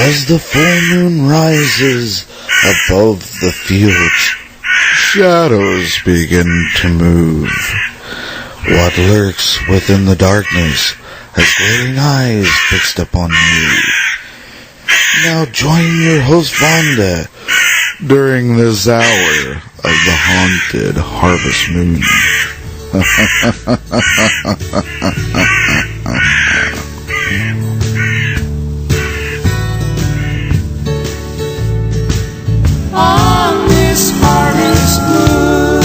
As the full moon rises above the fields, shadows begin to move. What lurks within the darkness has glaring eyes fixed upon you. Now join your host Vonda during this hour of the haunted harvest moon. On this harvest moon.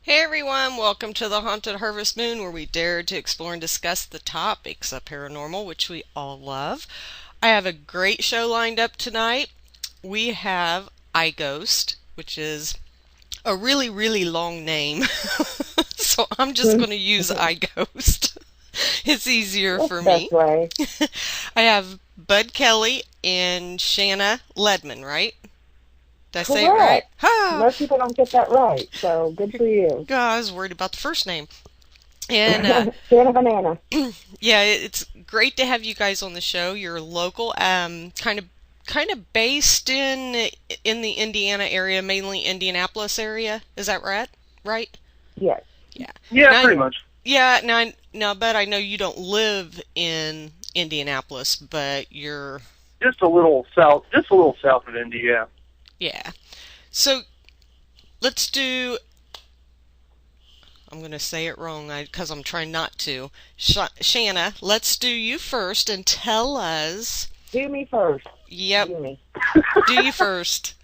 Hey everyone, welcome to the Haunted Harvest Moon, where we dare to explore and discuss the topics of paranormal, which we all love. I have a great show lined up tonight. We have iGhost, which is a really, really long name. So I'm just going to use iGhost. It's easier for me. Way. I have Bud Kelly and Shanna Ledman, right? Did I say it right? Ah! Most people don't get that right, so good for you. God, I was worried about the first name. And Shanna Banana. Yeah, it's great to have you guys on the show. You're local, kind of based in the Indiana area, mainly Indianapolis area. Is that right? Right? Yes. Yeah. Yeah, now, pretty much. Yeah. Now, Bud, I know you don't live in Indianapolis, but you're just a little south of Indy. Yeah. Yeah. So let's do. I'm going to say it wrong because I'm trying not to. Shanna, let's do you first and tell us. Do me first. Yep. Do me. Do you first.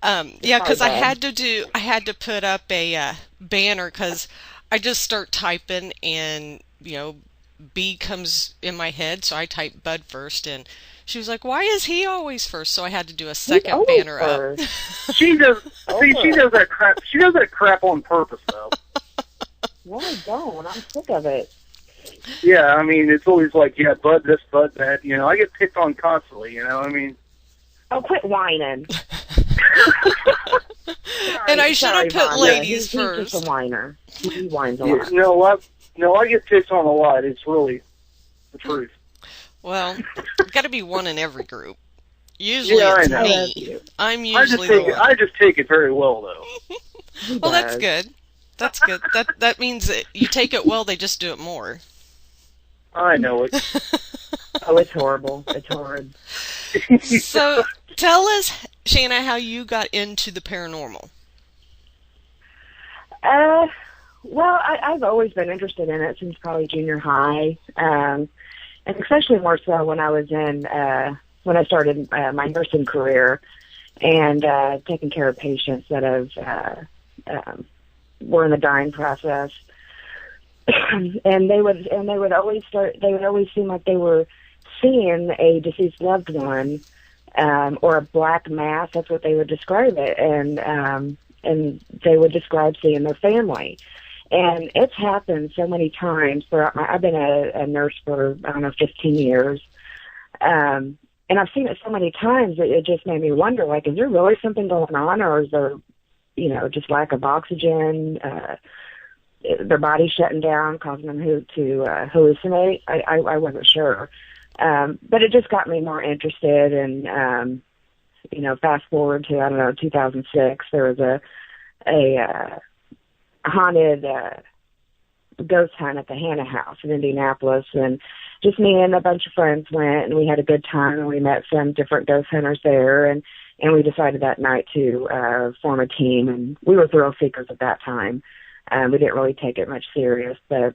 Yeah, because I had to put up a banner because I just start typing and, B comes in my head, so I type Bud first, and she was like, "Why is he always first?" So I had to do a second banner up. She does. She does that crap. She does that crap on purpose, though. No, I don't. I'm sick of it. Yeah, I mean, it's always like, yeah, Bud this, Bud that. I get picked on constantly. I mean. Oh, quit whining. And I should have put ladies first. He's just a whiner. He whines a lot. I get picked on a lot. It's really the truth. Well, got to be one in every group. Usually it's me. I'm usually I just take it very well, though. Well, that's good. That's good. That means that you take it well, they just do it more. I know it. Oh, it's horrible. It's horrid. So, tell us, Shanna, how you got into the paranormal. Well, I've always been interested in it since probably junior high, and especially more so when I was when I started my nursing career and taking care of patients that have were in the dying process, and they would always seem like they were seeing a deceased loved one or a black mass. That's what they would describe it, and they would describe seeing their family. And it's happened so many times. I've been a nurse for, 15 years. And I've seen it so many times that it just made me wonder, like, is there really something going on, or is there, just lack of oxygen, their body shutting down, causing them to hallucinate? I wasn't sure. But it just got me more interested. And, fast forward to, 2006, there was a haunted ghost hunt at the Hannah House in Indianapolis, and just me and a bunch of friends went, and we had a good time, and we met some different ghost hunters there, and we decided that night to form a team, and we were thrill seekers at that time. We didn't really take it much serious, but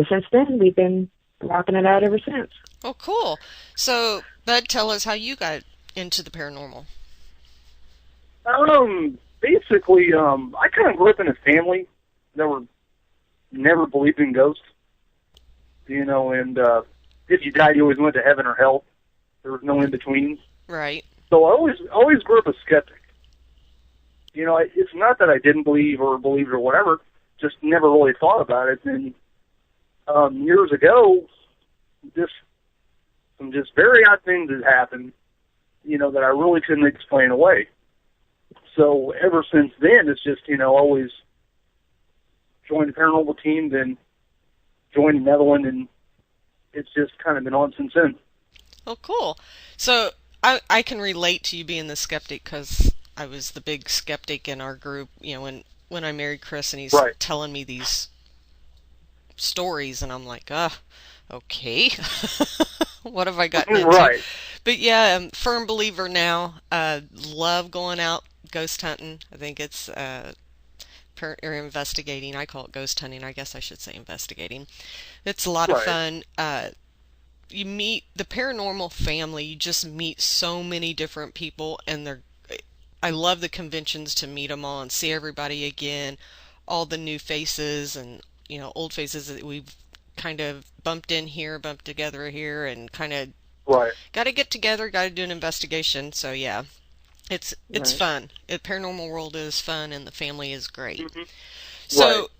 since then we've been rocking it out ever since. Oh, cool. So, Bud, tell us how you got into the paranormal. Basically, I kind of grew up in a family that never believed in ghosts. And if you died, you always went to heaven or hell. There was no in between. Right. So I always grew up a skeptic. It's not that I didn't believe or believed or whatever. Just never really thought about it. And years ago, some just very odd things had happened. That I really couldn't explain away. So ever since then, it's just, always joined the paranormal team, then joined Netherlands, and it's just kind of been on since then. Oh, cool. So I can relate to you being the skeptic because I was the big skeptic in our group, when I married Chris and he's Right. telling me these stories and I'm like, okay, what have I gotten into? Right. But yeah, I'm a firm believer now. Love going out ghost hunting. I think it's or investigating. I call it ghost hunting. I guess I should say investigating. It's a lot of fun. You meet the paranormal family. You just meet so many different people, and I love the conventions to meet them all and see everybody again, all the new faces and old faces that we've kind of bumped in here, bumped together here, and kind of got to get together, got to do an investigation. So yeah, it's fun. The paranormal world is fun, and the family is great. Mm-hmm. So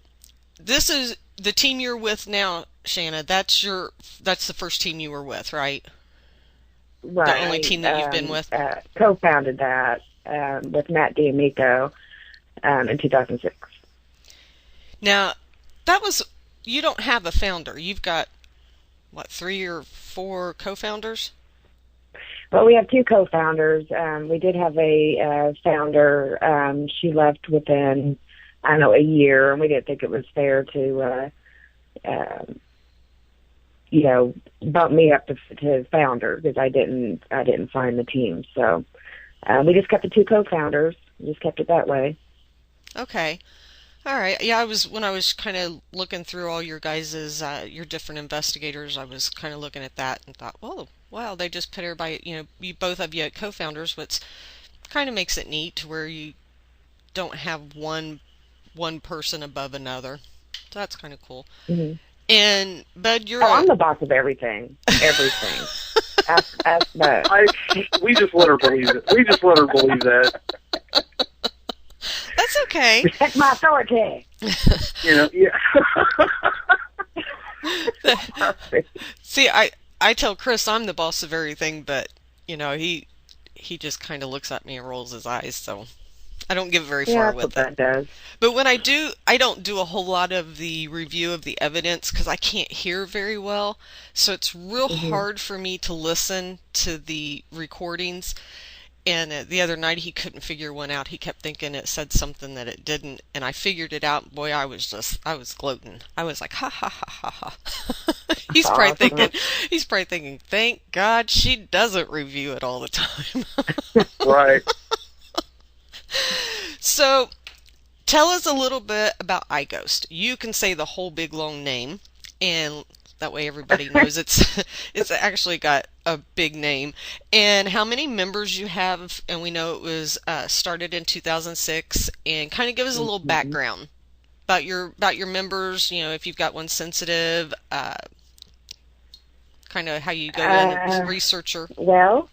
this is the team you're with now, Shanna. That's the first team you were with, right? Right. The only team that you've been with? Co-founded that with Matt D'Amico in 2006. Now, you don't have a founder. You've got, 3 or 4 co-founders? Well, we have 2 co-founders. We did have a founder. She left within, a year, and we didn't think it was fair to, bump me up to founder because I didn't find the team. So we just kept the 2 co-founders. We just kept it that way. Okay. All right. Yeah, when I was kind of looking through all your guys's, your different investigators, I was kind of looking at that and thought, well, wow, they just put everybody, you both of you co-founders, which kind of makes it neat to where you don't have one person above another. So that's kind of cool. Mm-hmm. And Bud, I'm the boss of everything. Everything. ask Bud. We just let her believe it. We just let her believe that. That's okay. Respect my authority. Yeah. See, I tell Chris I'm the boss of everything, but he just kind of looks at me and rolls his eyes, so I don't get very far with it. That does. But when I do, I don't do a whole lot of the review of the evidence because I can't hear very well, so it's real hard for me to listen to the recordings. And the other night he couldn't figure one out. He kept thinking it said something that it didn't, and I figured it out. Boy, I was gloating. I was like, ha ha ha ha ha. He's probably thinking, thank God she doesn't review it all the time. Right. So, tell us a little bit about iGhost. You can say the whole big long name, and that way everybody knows it's actually got a big name. And how many members you have, and we know it was started in 2006, and kind of give us a little background about your members, if you've got one sensitive, kind of how you go in as a researcher. Well,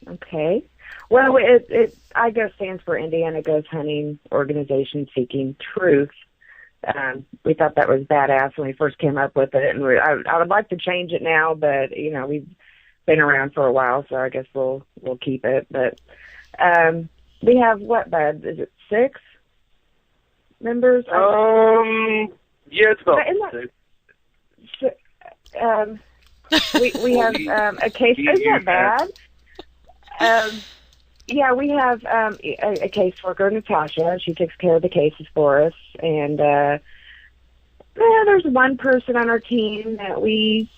okay. Well, iGhost stands for Indiana Ghost Hunting Organization Seeking Truth. We thought that was badass when we first came up with it, and I would like to change it now, but we've been around for a while, so I guess we'll keep it. But we have what, Bud? Is it 6 members? Yeah, it's about 6. We have a case. Isn't that bad? Yeah, we have a caseworker, Natasha. She takes care of the cases for us. And there's one person on our team that we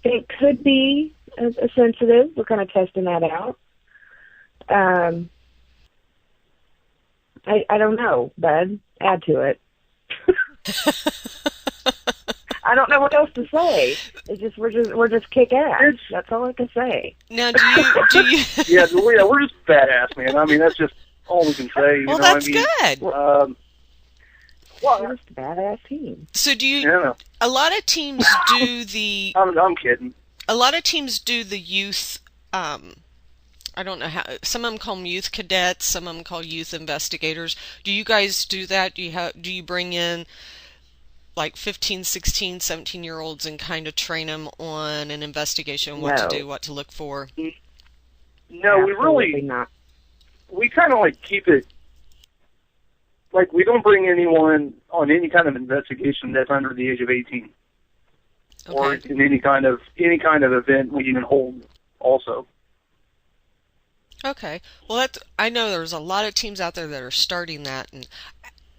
think could be a sensitive. We're kind of testing that out. I don't know, Bud. Add to it. I don't know what else to say. It's just we're just kick ass. That's all I can say. Now, do you? Yeah, we're just badass, man. I mean, that's just all we can say. Well, that's good. Well, we're just a badass team. So, do you? Yeah. A lot of teams do the. I'm kidding. A lot of teams do the youth. I don't know how. Some of them call them youth cadets. Some of them call youth investigators. Do you guys do that? Do you bring in like 15, 16, 17-year-olds and kind of train them on an investigation, what to do, what to look for? No, absolutely not. We kind of like keep it like we don't bring anyone on any kind of investigation that's under the age of 18, or Okay. in any kind of event we even hold. Also, Okay. Well, I know there's a lot of teams out there that are starting that, and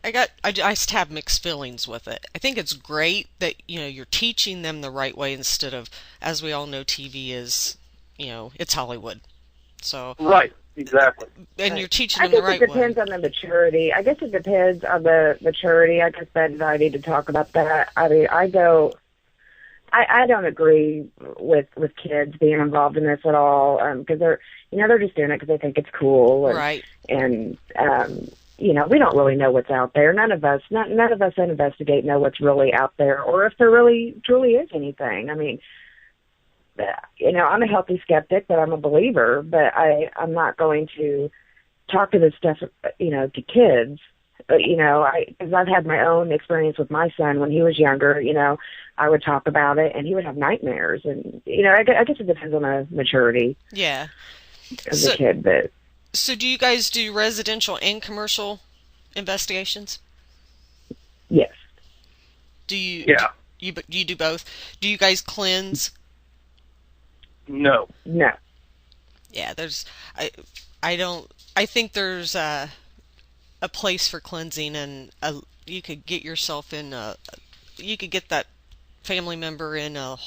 I just have mixed feelings with it. I think it's great that, you're teaching them the right way instead of, as we all know, TV is, it's Hollywood. So, right, exactly. and you're teaching I them the guess right it depends way. on the maturity. I guess it depends on the maturity. I guess that I need to talk about that. I mean, I don't agree with kids being involved in this at all, because they're just doing it because they think it's cool, and, Right. and we don't really know what's out there. None of us that investigate know what's really out there, or if there really truly is anything. I mean, I'm a healthy skeptic, but I'm a believer. But I'm not going to talk to this stuff, to kids. But, because I've had my own experience with my son when he was younger, I would talk about it and he would have nightmares. And, I guess it depends on the maturity Yeah. of the kid. But So do you guys do residential and commercial investigations? yes. Do you? Yeah. You do both? Do you guys cleanse? No. No. Yeah, I think there's a place for cleansing, and you could get yourself you could get that family member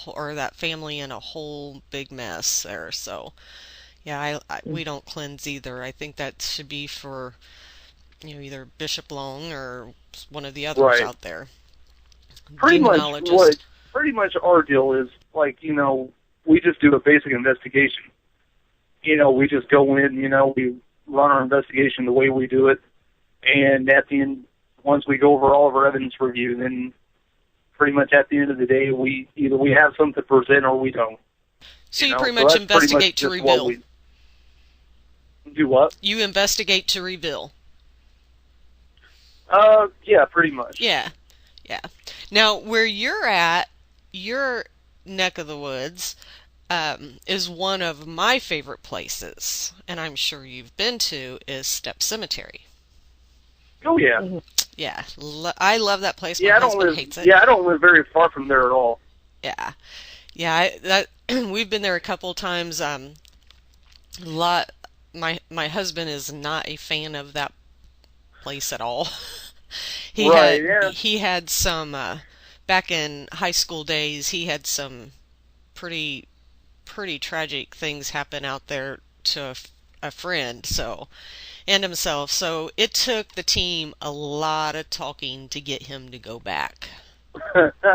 or that family in a whole big mess there. So, yeah, we don't cleanse either. I think that should be for, either Bishop Long or one of the others Right. out there. Pretty Demonologist. much our deal is like, we just do a basic investigation. We just go in, we run our investigation the way we do it, and at the end, once we go over all of our evidence review, then pretty much at the end of the day, we have something to present or we don't. So you know? pretty So much that's pretty much investigate to just what reveal. we do. What? You investigate to reveal. Yeah, pretty much. Yeah. Yeah. Now, where you're at, your neck of the woods, is one of my favorite places, and I'm sure you've been to, is Step Cemetery. Oh yeah. Yeah, I love that place. My Yeah, I don't husband live. hates it. Yeah, I don't live very far from there at all. Yeah, yeah. We've been there a couple of times. My husband is not a fan of that place at all. He had some back in high school days. He had some pretty tragic things happen out there to a friend. And himself. So it took the team a lot of talking to get him to go back.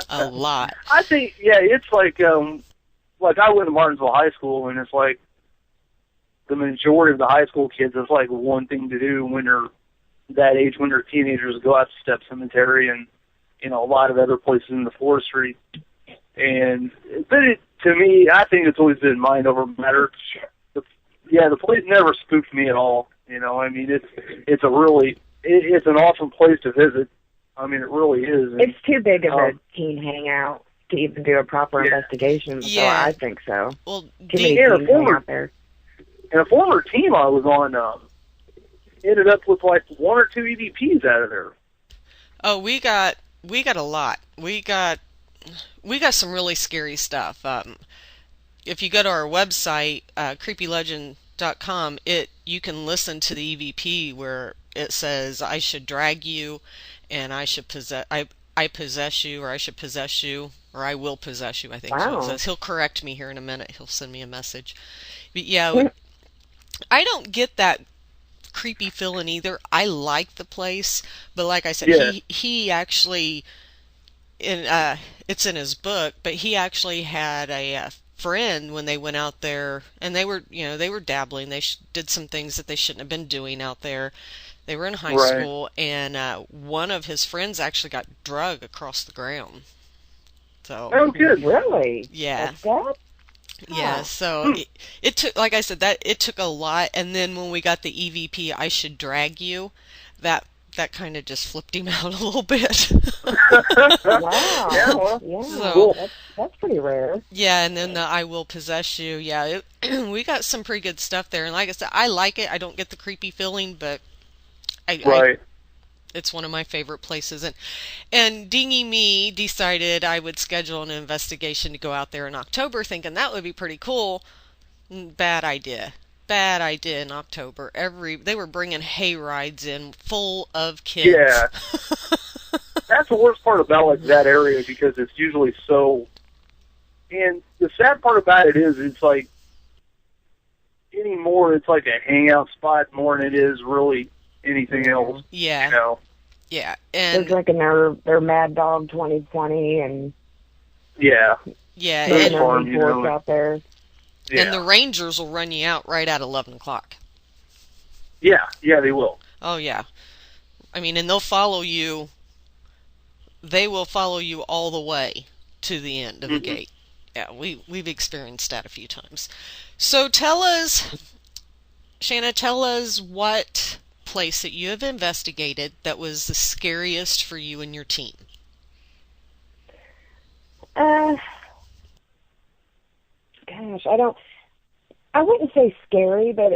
A lot. I think, yeah, it's like I went to Martinsville High School, and it's like the majority of the high school kids, it's like one thing to do when they're that age, when they're teenagers, go out to Step Cemetery and, a lot of other places in the forestry. But to me, I think it's always been mind over matter. The place never spooked me at all. I mean, it's an awesome place to visit. I mean, it really is. And, It's too big of a teen hangout to even do a proper investigation. So Yeah. I think so. Well, Too many Yeah, teens hang out there. and a former team I was on ended up with like 1 or 2 EVPs out of there. oh, we got a lot. We got some really scary stuff. If you go to our website, creepylegend.com, you can listen to the EVP where it says, "I should drag you," and I possess you, or I should possess you, or I will possess you, I think. Wow. So it says. He'll correct me here in a minute. He'll send me a message. But yeah, I don't get that creepy feeling either. I like the place, but like I said, Yeah. he actually, it's in his book, but he actually had a friend when they went out there, and they were dabbling. They did some things that they shouldn't have been doing out there. They were in high Right. school, and one of his friends actually got drug across the ground. So Oh, good. Really? yeah, Like that? yeah. So it took, like I said, it took a lot. And then when we got the EVP, "I should drag you," that kind of just flipped him out a little bit. Wow. Yeah, well, Yeah. So- That's pretty rare. Yeah, and then the "I will possess you." Yeah, we got some pretty good stuff there. And like I said, I like it. I don't get the creepy feeling, but Right. It's one of my favorite places. And Dingy Me decided I would schedule an investigation to go out there in October, thinking that would be pretty cool. Bad idea. Bad idea in October. They were bringing hay rides in full of kids. Yeah. That's the worst part about like that area, because it's usually so. And the sad part about it is, it's like anymore, it's like a hangout spot more than it is really anything else. Yeah. You know? Yeah. They're And drinking their Mad Dog 2020 and Yeah. yeah, Those and, farm, you know. out there. Yeah. and the Rangers will run you out right at 11 o'clock. Yeah, they will. Oh, yeah. I mean, and they'll follow you. They will follow you all the way to the end of the gate. Yeah, we've experienced that a few times. So tell us, Shanna, tell us what place that you have investigated that was the scariest for you and your team. Gosh, I wouldn't say scary, but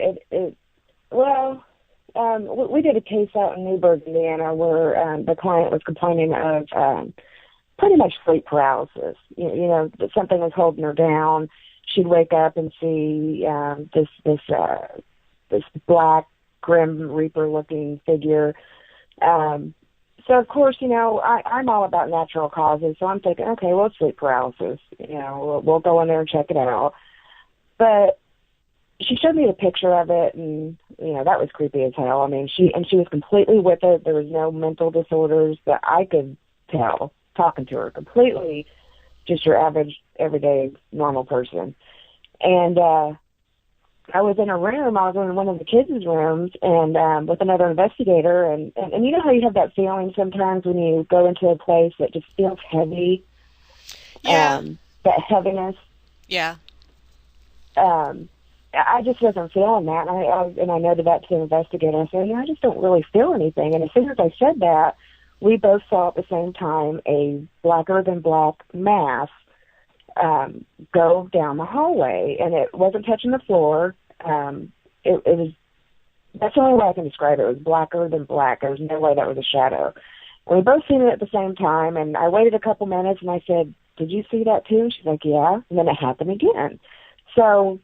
we did a case out in Newburgh, Indiana, where the client was complaining of pretty much sleep paralysis. You know, that something was holding her down. She'd wake up and see this black, grim reaper-looking figure. So, of course, you know, I'm all about natural causes, so I'm thinking, okay, well, it's sleep paralysis. You know, we'll go in there and check it out. But she showed me a picture of it, and, you know, that was creepy as hell. I mean, she was completely with it. There was no mental disorders that I could tell, talking to her, completely just your average, everyday, normal person. And I was in a room, I was in one of the kids' rooms, and with another investigator, and you know how you have that feeling sometimes when you go into a place that just feels heavy? Yeah. That heaviness. Yeah. I just wasn't feeling that, and I noted that to the investigator. I said, I just don't really feel anything. And as soon as I said that, we both saw at the same time a blacker than black mass go down the hallway, and it wasn't touching the floor. It was, that's the only way I can describe it. It was blacker than black. There was no way that was a shadow. And we both seen it at the same time, and I waited a couple minutes, and I said, did you see that too? And she's like, yeah. And then it happened again. So,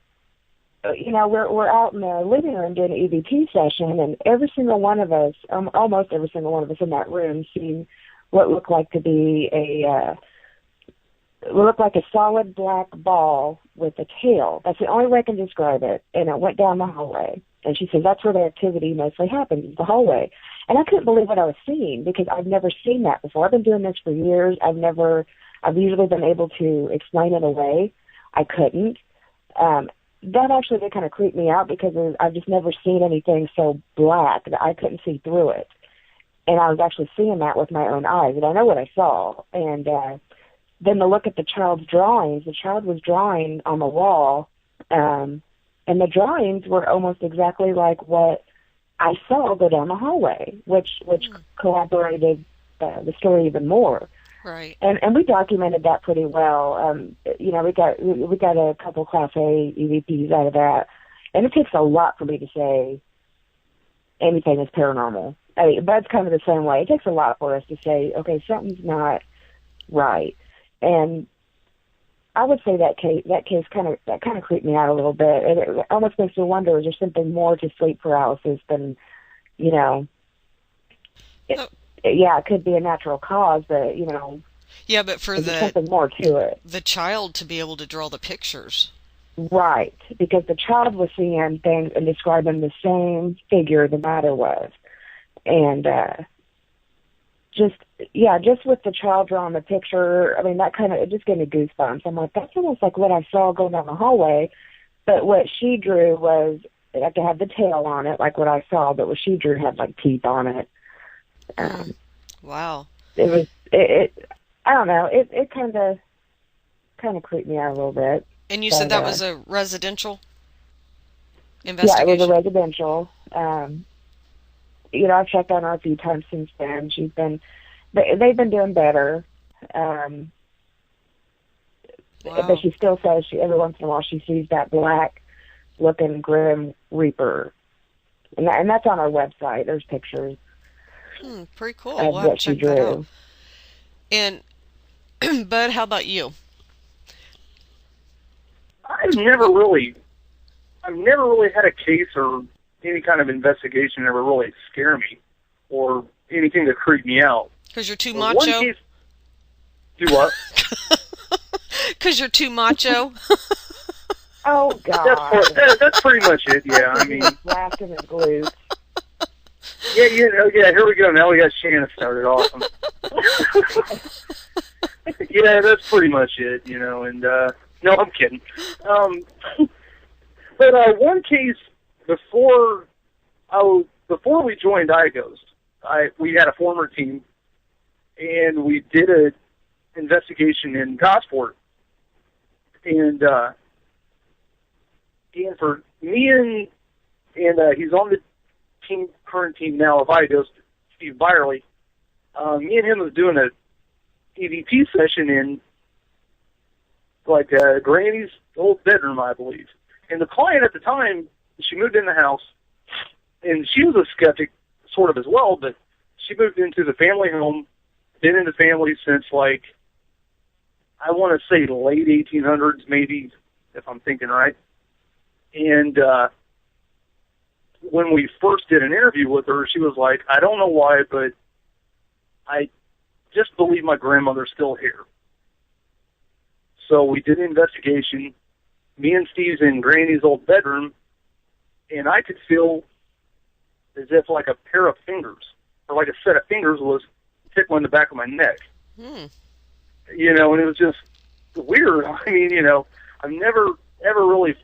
you know, we're out in the living room doing an EVP session, and every single one of us, almost every single one of us in that room, seen what looked like to be a solid black ball with a tail. That's the only way I can describe it. And it went down the hallway. And she says that's where the activity mostly happens, is the hallway. And I couldn't believe what I was seeing, because I've never seen that before. I've been doing this for years. I've usually been able to explain it away. I couldn't. That actually did kind of creep me out, because I've just never seen anything so black that I couldn't see through it. And I was actually seeing that with my own eyes, and I know what I saw. And then to look at the child's drawings, the child was drawing on the wall, and the drawings were almost exactly like what I saw go down the hallway, which corroborated the story even more. Right. And we documented that pretty well. You know, we got a couple Class A EVPs out of that, and it takes a lot for me to say anything is paranormal. I mean, Bud's kind of the same way. It takes a lot for us to say, okay, something's not right. And I would say that case kind of creeped me out a little bit. And it almost makes me wonder, is there something more to sleep paralysis than, you know? Yeah, it could be a natural cause, but, you know. Yeah, but for something more to it. The child to be able to draw the pictures. Right, because the child was seeing things and describing the same figure the matter was. And just with the child drawing the picture, I mean, that kind of, it just gave me goosebumps. I'm like, that's almost like what I saw going down the hallway. But what she drew was, it had to have the tail on it, like what I saw, but what she drew had, like, teeth on it. Wow. It was, I don't know, it kind of creeped me out a little bit. And you said that was a residential investigation? Yeah, it was a residential. You know, I've checked on her a few times since then. They've been doing better. Wow. But she still says every once in a while she sees that black-looking grim reaper. And that's on our website. There's pictures. Pretty cool. of We'll have what to she check that out. drew. And Bud, how about you? I've never really had a case or any kind of investigation ever really scare me or anything that creeped me out. Because you're too But macho? One case, do what? Because you're too macho? Oh, God. That's pretty much it, yeah. I mean, Laughed in his glutes. yeah, here we go. Now we got Shannon started. Awesome. Yeah, that's pretty much it, you know, and, no, I'm kidding. But one case before we joined iGhost, we had a former team, and we did an investigation in Gosport, and for me and he's on the current team now of iGhost, Steve Byerly. Me and him was doing a EVP session in like Granny's old bedroom, I believe. And the client at the time, she moved in the house, and she was a skeptic, sort of as well, but she moved into the family home, been in the family since like, I want to say the late 1800s, maybe, if I'm thinking right. And when we first did an interview with her, she was like, I don't know why, but I just believe my grandmother's still here. So we did an investigation. Me and Steve's in Granny's old bedroom, and I could feel as if like a pair of fingers, or like a set of fingers was tickling the back of my neck. You know, and it was just weird. I mean, you know, I've never, ever really,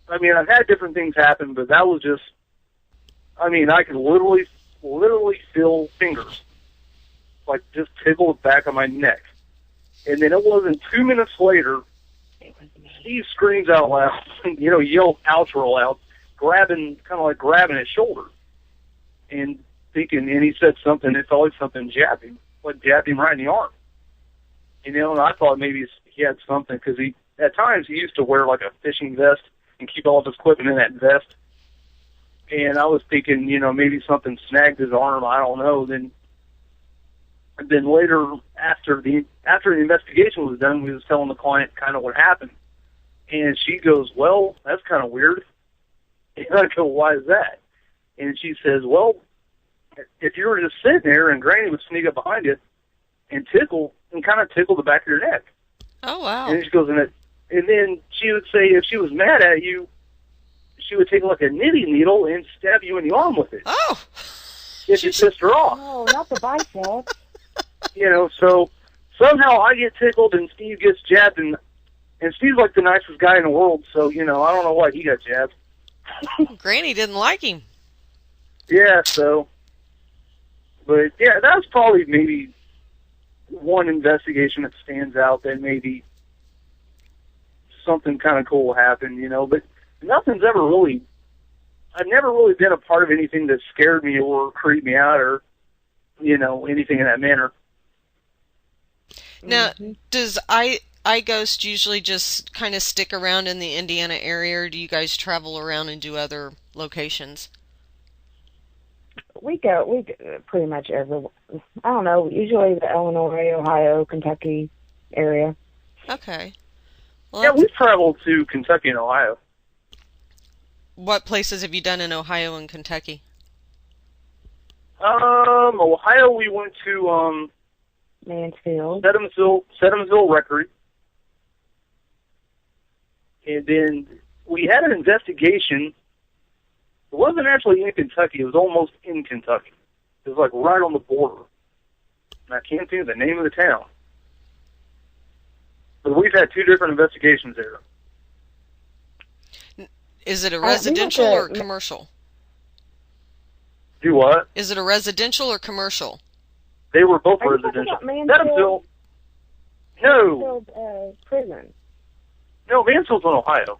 I mean, I've had different things happen, but that was just, I mean, I could literally feel fingers, like just tickle the back of my neck. And then it wasn't 2 minutes later, Steve screams out loud, you know, yells ouch real loud, kind of like grabbing his shoulder. And he said something, it felt like something jabbed him right in the arm. You know, and I thought maybe he had something, because at times he used to wear like a fishing vest and keep all of his equipment in that vest. And I was thinking, you know, maybe something snagged his arm, I don't know. Then later, after the investigation was done, we was telling the client kind of what happened. And she goes, well, that's kind of weird. And I go, why is that? And she says, well, if you were just sitting there and Granny would sneak up behind you and kind of tickle the back of your neck. Oh, wow. And she goes, and then she would say if she was mad at you, she would take like a knitting needle and stab you in the arm with it. Oh! If you pissed her off. Oh, not the bicep. You know, so somehow I get tickled and Steve gets jabbed, and Steve's like the nicest guy in the world, so, you know, I don't know why he got jabbed. Granny didn't like him. Yeah, so, but yeah, that's probably maybe one investigation that stands out, that maybe something kind of cool happened, you know, but nothing's ever really, I've never really been a part of anything that scared me or creeped me out or, you know, anything in that manner. Now, does iGhost usually just kind of stick around in the Indiana area, or do you guys travel around and do other locations? We go pretty much everywhere. I don't know, usually the Illinois, Ohio, Kentucky area. Okay. Well, Yeah, we've traveled to Kentucky and Ohio. what places have you done in Ohio and Kentucky? Ohio, we went to Mansfield. Sedumsville Rectory. And then we had an investigation. It wasn't actually in Kentucky. It was almost in Kentucky. It was like right on the border. And I can't think of the name of the town. But we've had two different investigations there. Is it a we went residential to- or commercial? Do what? Is it a residential or commercial? They were both Are you talking residential. about Mansfield? No. Mansfield, prison. No, Mansfield's in Ohio.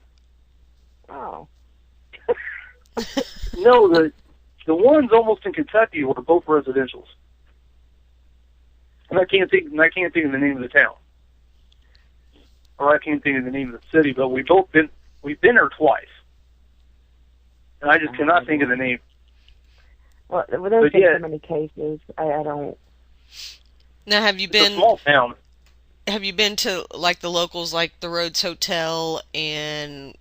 Oh. No, the ones almost in Kentucky were both residentials. And I can't think of the name of the town. Or I can't think of the name of the city, but we've been there twice. And I just cannot think of the name. Well, there's But been yeah. so many cases. I don't. Now, have you It's a been small town. to like the locals, like the Rhodes Hotel and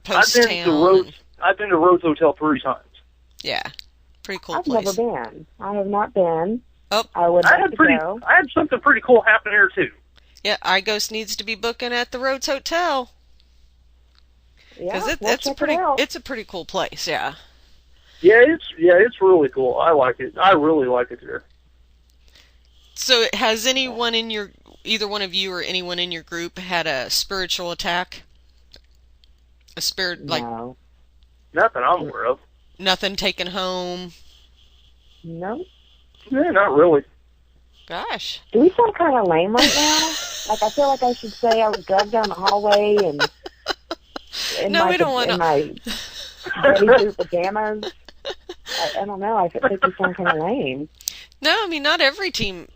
I've Post been to Town? Rhodes. I've been to Rhodes Hotel 3 times. Yeah, pretty cool I've place. never been. I have not been. Oh. I would like to go. I had something pretty cool happen there too. Yeah, iGhost needs to be booking at the Rhodes Hotel Yeah, because we'll check it out. it's a pretty cool place. Yeah. Yeah, it's really cool. I like it. I really like it there. So, has anyone in either one of you or anyone in your group had a spiritual attack? A spirit, like No. Nothing I'm aware of. nothing taken home? No. Yeah, not really. Gosh. Do we sound kind of lame right now? Like, I feel like I should say I was dragged down the hallway and No, we don't want in to. my bodysuit pajamas. I don't know. I think we sound kind of lame. No, I mean, not every team.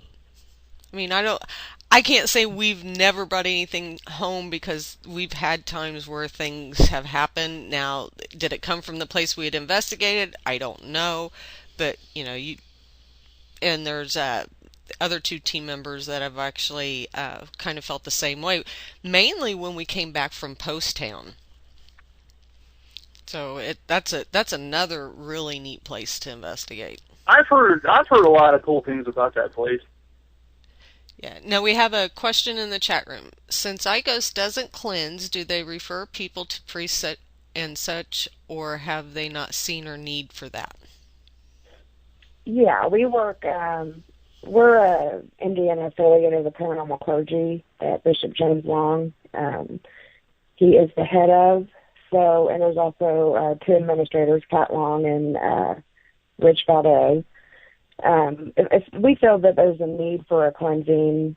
I mean, I can't say we've never brought anything home because we've had times where things have happened. Now, did it come from the place we had investigated? I don't know. But, and there's other 2 team members that have actually kind of felt the same way, mainly when we came back from Post Town. So that's another really neat place to investigate. I've heard a lot of cool things about that place. Yeah. Now we have a question in the chat room. Since iGhost doesn't cleanse, do they refer people to priests and such, or have they not seen or need for that? Yeah, we work. We're a Indiana affiliate of the Paranormal Clergy that Bishop James Long. He is the head of. So, and there's also 2 administrators, Pat Long and Rich Valdez. If we feel that there's a need for a cleansing,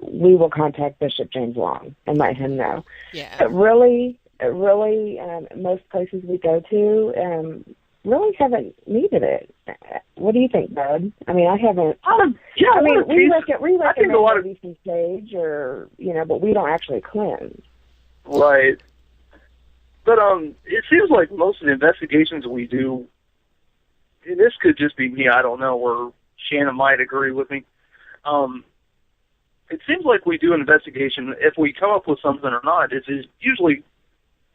we will contact Bishop James Long and let him know. Yeah. But really, most places we go to really haven't needed it. What do you think, Bud? I mean, I haven't. Yeah, I mean, we I think a lot of maybe some sage or but we don't actually cleanse. right. But it seems like most of the investigations we do, and this could just be me, I don't know, or Shannon might agree with me. It seems like we do an investigation, if we come up with something or not, it's usually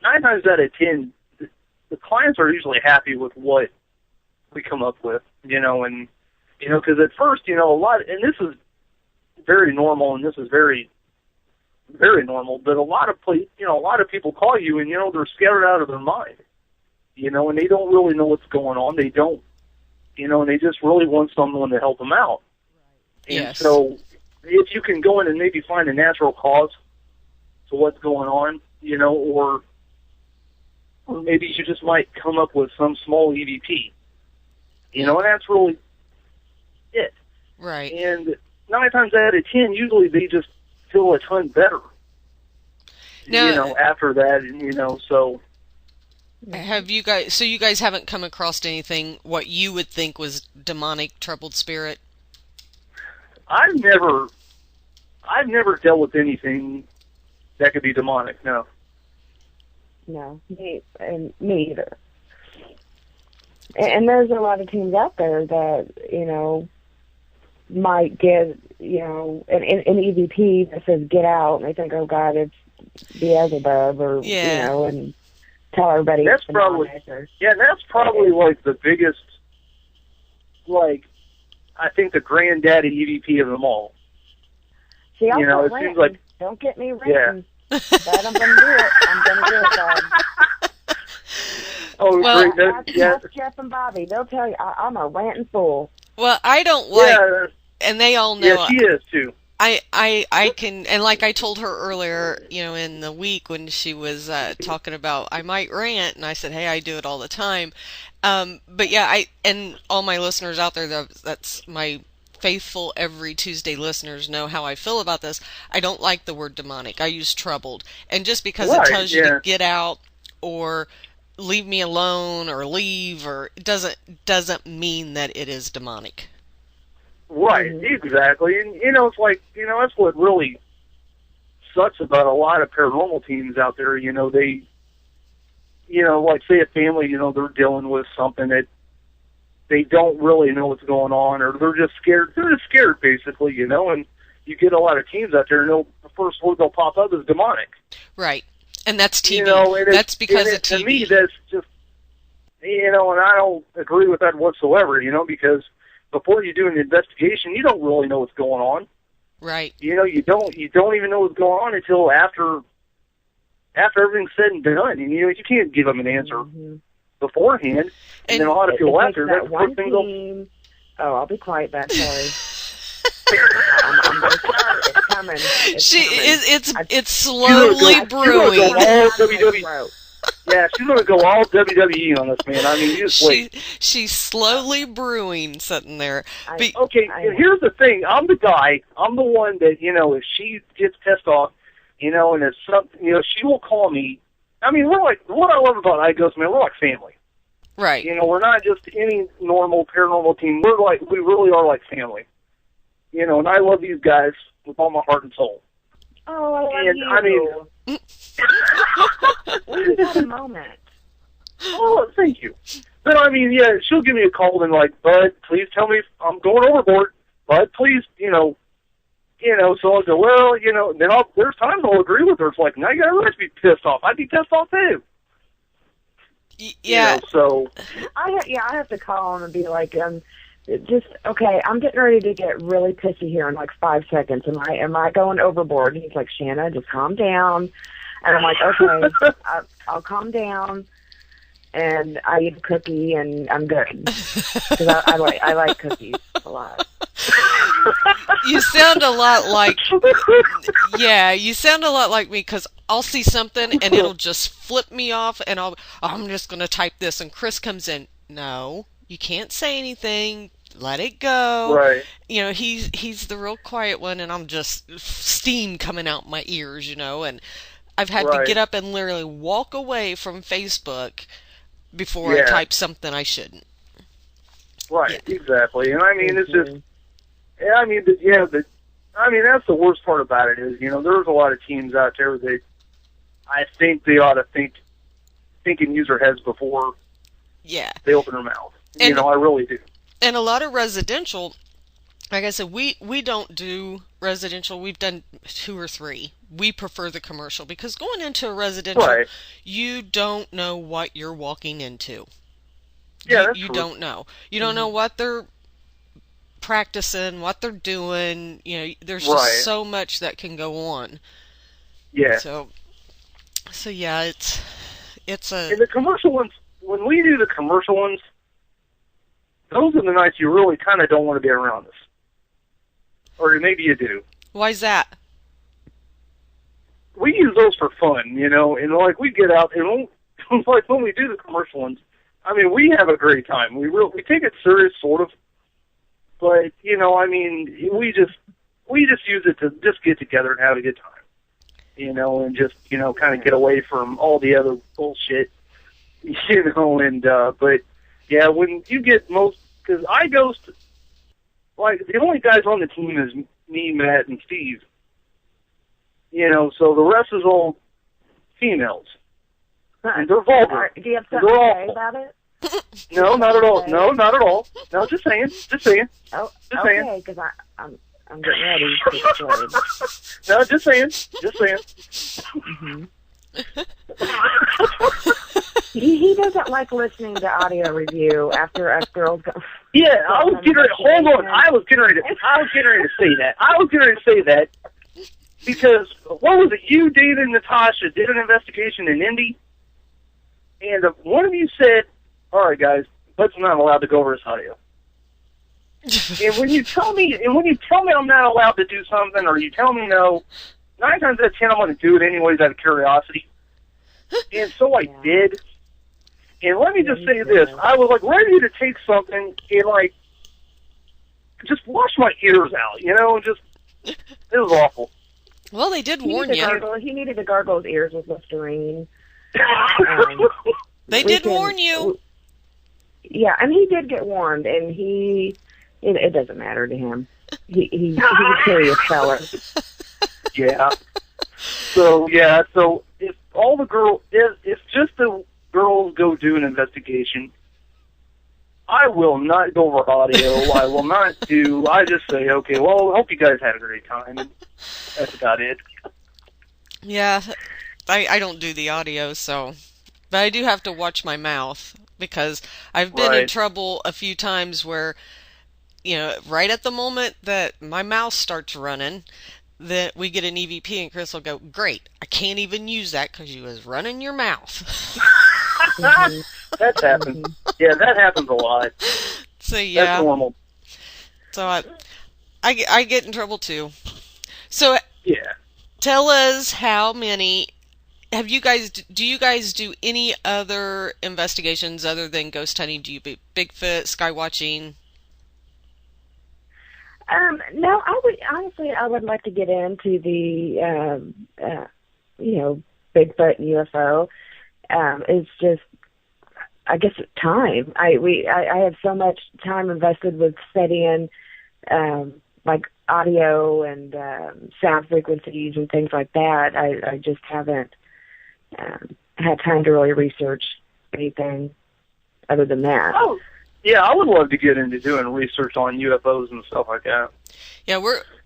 9 times out of 10, the clients are usually happy with what we come up with, and, because at first, a lot, and this is very normal, and this is very, very normal, but a lot of people call you, and, they're scared out of their mind, and they don't really know what's going on. They don't, and they just really want someone to help them out. And Yes. so if you can go in and maybe find a natural cause to what's going on, or maybe you just might come up with some small EVP, and that's really it. Right. And 9 times out of 10, usually they just feel a ton better, Now, after that, so. have you guys? So you guys haven't come across anything what you would think was demonic, troubled spirit? I've never dealt with anything that could be demonic, no. No, me either. And there's a lot of teams out there that, might get, an EVP that says get out, and they think, oh, God, it's Beelzebub, or, and tell everybody That's it's probably, that's probably, like, the biggest, like, I think the granddaddy EVP of them all. See, I'll it start seems ranting. like, Don't get me ranting. But I'm going to do it. I'm going to do it, God. oh, Well, great, Ask Jeff and Bobby. They'll tell you I'm a ranting fool. Well, I don't like, yeah, and they all know. yeah, she is, too. I can, and like I told her earlier, in the week when she was talking about I might rant, and I said, hey, I do it all the time. But yeah, and all my listeners out there, that's my faithful every Tuesday listeners know how I feel about this. I don't like the word demonic. I use troubled. And just because it tells you to get out or leave me alone or leave, or it doesn't mean that it is demonic. Right, exactly. And, it's like, that's what really sucks about a lot of paranormal teams out there. They, like, say a family, they're dealing with something that, they don't really know what's going on, or they're just scared. They're just scared, basically, you know. And you get a lot of teams out there, and the first word they'll pop up is demonic. Right. And that's TV. You know, and that's because of TV. To me, that's just, you know, and I don't agree with that whatsoever, you know, because before you do an investigation, you don't really know what's going on. Right. You know, you don't even know what's going on until after everything's said and done. And, you know, you can't give them an answer beforehand. And then a lot of people after that one team. Oh, I'll be quiet back. Sorry. I'm going to start. It's coming. It's slowly brewing. Yeah, she's going to go all WWE on this, man. I mean, you just wait. She's slowly brewing, sitting there. Okay, here's the thing. I'm the guy. I'm the one that, you know, if she gets pissed off, you know, and it's something, you know, she will call me. I mean, we're like, what I love about iGhost, man, we're like family. Right. You know, we're not just any normal paranormal team. We really are like family. You know, and I love these guys with all my heart and soul. Oh, I love and, you. I mean, we just had a moment. Oh, thank you. But I mean, yeah, she'll give me a call and like, Bud, please tell me if I'm going overboard. Bud, please, you know. So I'll go, well, you know. Then there's times I'll agree with her. It's like, now you got a right to be pissed off. I'd be pissed off too. Yeah. You know, so I have to call him and be like, just okay. I'm getting ready to get really pissy here in like 5 seconds. Am I going overboard? And he's like, Shanna, just calm down. And I'm like, okay, I'll calm down. And I eat a cookie and I'm good because I like cookies a lot. You sound a lot like, you sound a lot like me because I'll see something and it'll just flip me off and I'm just going to type this and Chris comes in, no, you can't say anything, let it go. Right. You know, he's the real quiet one and I'm just steam coming out my ears, you know, and I've had to get up and literally walk away from Facebook before I type something I shouldn't. Right, exactly. And I mean, it's just, I mean, that's the worst part about it is, you know, there's a lot of teams out there that I think they ought to think and use their heads before they open their mouth. You know, I really do. And a lot of residential, like I said, we don't do residential. We've done 2 or 3. We prefer the commercial because going into a residential, you don't know what you're walking into. Yeah, you don't know. You don't know what they're practicing, what they're doing. You know, there's just so much that can go on. Yeah. So yeah, it's a. And the commercial ones, when we do the commercial ones, those are the nights you really kind of don't want to be around us. Or maybe you do. Why's that? We use those for fun, you know, and like we get out and like when we do the commercial ones, I mean, we have a great time. We take it serious, sort of, but you know, I mean, we just use it to just get together and have a good time, you know, and just kind of get away from all the other bullshit, you know, and but yeah, when you get because iGhost, like the only guys on the team is me, Matt, and Steve. You know, so the rest is all females. And they're vulgar. Do you have something to say about it? No, not at all. No, not at all. No, just saying. Oh, okay, because I'm getting ready to get started. No, just saying. Mm-hmm. He doesn't like listening to audio review after us girls go. Yeah, I was getting ready. Hold on. I was getting ready to say that. Because, what was it, you, David, and Natasha did an investigation in Indy, and one of you said, all right, guys, Bud's not allowed to go over his audio. and when you tell me I'm not allowed to do something, or you tell me no, 9 times out of 10 I'm going to do it anyways out of curiosity. And so I did. And let me just say this, I was like ready to take something and like just wash my ears out, you know, it was awful. Well, they did warn you. He needed to gargle his ears with Listerine. They did warn you. Yeah, and he did get warned, and it doesn't matter to him. He's a serious fella. Yeah. So if if just the girls go do an investigation, I will not go over audio. I just say, okay, well, I hope you guys had a great time. And that's about it. Yeah, I don't do the audio, so... But I do have to watch my mouth, because I've been in trouble a few times where, right at the moment that my mouth starts running, that we get an EVP and Chris will go, great, I can't even use that because you was running your mouth. That's happened. Yeah, that happens a lot. So, yeah. That's normal. So I get in trouble too. So, yeah. Tell us how many... do you guys do any other investigations other than ghost hunting? Do you do Bigfoot, sky watching? No, I would like to get into the, Bigfoot and UFO. It's just, I guess, time. I have so much time invested with studying, like audio and sound frequencies and things like that. I just haven't had time to really research anything other than that. Oh, yeah, I would love to get into doing research on UFOs and stuff like that. Yeah,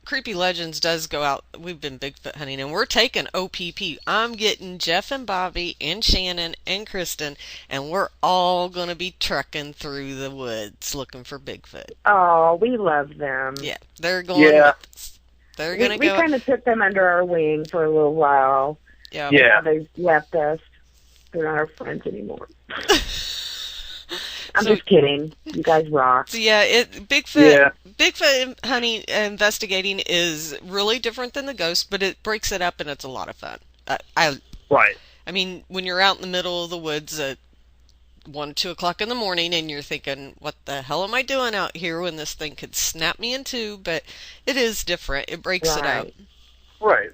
Creepy Legends does go out. We've been Bigfoot hunting, and we're taking OPP. I'm getting Jeff and Bobby and Shannon and Kristen, and we're all going to be trucking through the woods looking for Bigfoot. Oh, we love them. Yeah, they're going with us. They're going to go. We kind of took them under our wing for a little while. Yeah. They've left us. They're not our friends anymore. I'm just kidding. You guys rock. So Bigfoot hunting investigating is really different than the ghost, but it breaks it up and it's a lot of fun. Right. I mean, when you're out in the middle of the woods at 1, 2 o'clock in the morning and you're thinking, what the hell am I doing out here when this thing could snap me in two? But it is different. It breaks it up. Right.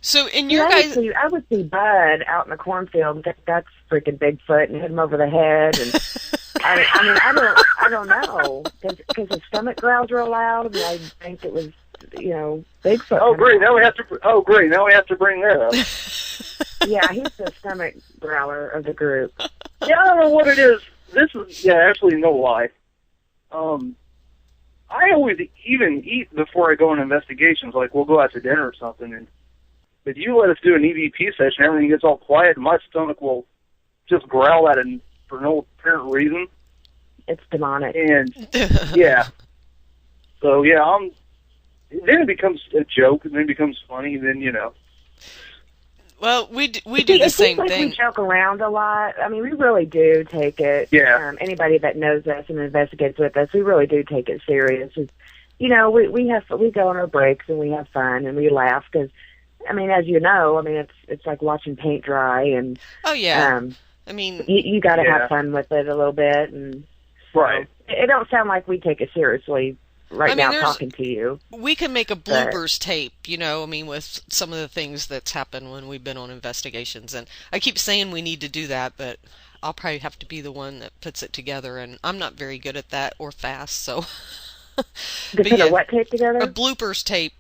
So in your guys... I would see Bud out in the cornfield and think that's freaking Bigfoot and hit him over the head. And I don't know. Because his stomach growls real loud, and I think it was, Bigfoot. Oh, great. Now we have to bring that up. Yeah, he's the stomach growler of the group. Yeah, I don't know what it is. This is, actually, no lie. I always even eat before I go on investigations. Like, we'll go out to dinner or something, and if you let us do an EVP session, everything gets all quiet, and my stomach will just growl at it for no apparent reason. It's demonic. And, yeah. So, yeah, then it becomes a joke, and then it becomes funny, and then, Well, we do the same thing. We joke around a lot. I mean, we really do take it. Yeah. Anybody that knows us and investigates with us, we really do take it serious. It's, we go on our breaks and we have fun and we laugh because, as you know, it's like watching paint dry and. Oh yeah. You got to have fun with it a little bit, and right. It don't sound like we take it seriously now talking to you. We can make a bloopers tape, with some of the things that's happened when we've been on investigations. And I keep saying we need to do that, but I'll probably have to be the one that puts it together. And I'm not very good at that or fast, so. To put a what tape together? A bloopers tape.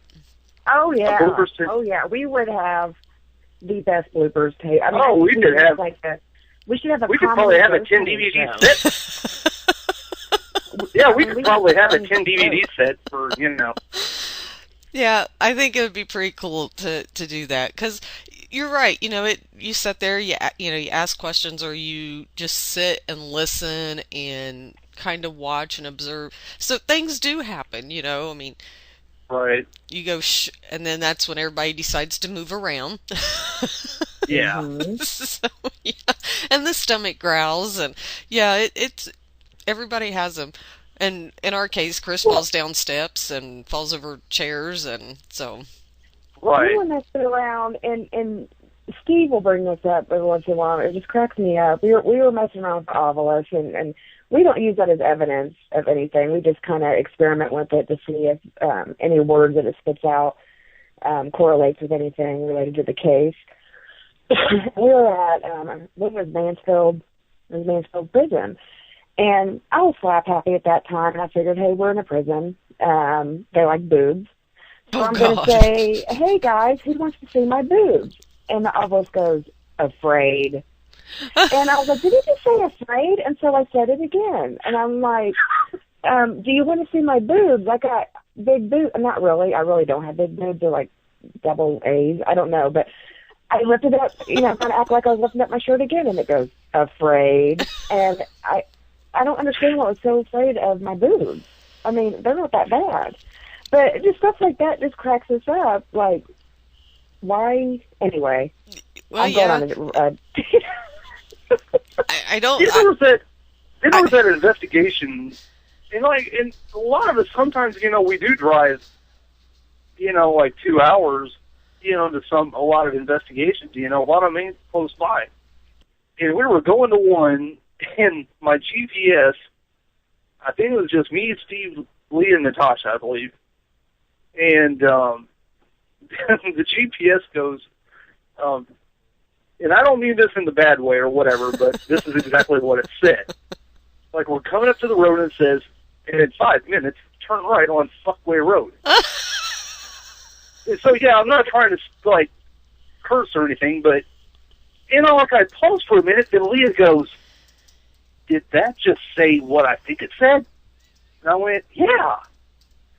Oh, yeah. A bloopers tape. Oh, yeah. We would have the best bloopers tape. We could have. We should have a. We could probably have a 10 DVD set. Yeah, we could probably have a 10 DVD set for, Yeah, I think it would be pretty cool to do that, because you're right. You sit there, you ask questions, or you just sit and listen and kind of watch and observe. So things do happen, Right. You go shh, and then that's when everybody decides to move around. Yeah. So, yeah. And the stomach growls, and it's everybody has them. And in our case, Chris falls down steps and falls over chairs, and so. Right. We were messing around, and Steve will bring this up every once in a while. It just cracks me up. We were messing around with Ovilus, and we don't use that as evidence of anything. We just kind of experiment with it to see if any word that it spits out correlates with anything related to the case. We were at, Mansfield Prison. And I was slap happy at that time, and I figured, hey, we're in a prison. They're like boobs. So I'm going to say, hey, guys, who wants to see my boobs? And the Ovilus goes, afraid. And I was like, did he just say afraid? And so I said it again. And I'm like, do you want to see my boobs? I got big boobs. Not really. I really don't have big boobs. They're like double A's. I don't know. But I lifted up, you know, kind of act like I was lifting up my shirt again. And it goes, afraid. And I don't understand what was so afraid of my boobs. I mean, they're not that bad. But just stuff like that just cracks us up. Like, why? Anyway. Well, I'm yeah. going on I don't. There was that investigation, and a lot of us sometimes, you know, we do drive, you know, like 2 hours, you know, to a lot of investigations, you know, a lot of them ain't close by. And we were going to one, and my GPS, I think it was just me, Steve, Lee, and Natasha, I believe. And the GPS goes, and I don't mean this in the bad way or whatever, but this is exactly what it said. Like, we're coming up to the road, and it says, and in 5 minutes, turn right on Fuckway Road. So, yeah, I'm not trying to, like, curse or anything, but, you know, like, I paused for a minute, then Leah goes, did that just say what I think it said? And I went, yeah.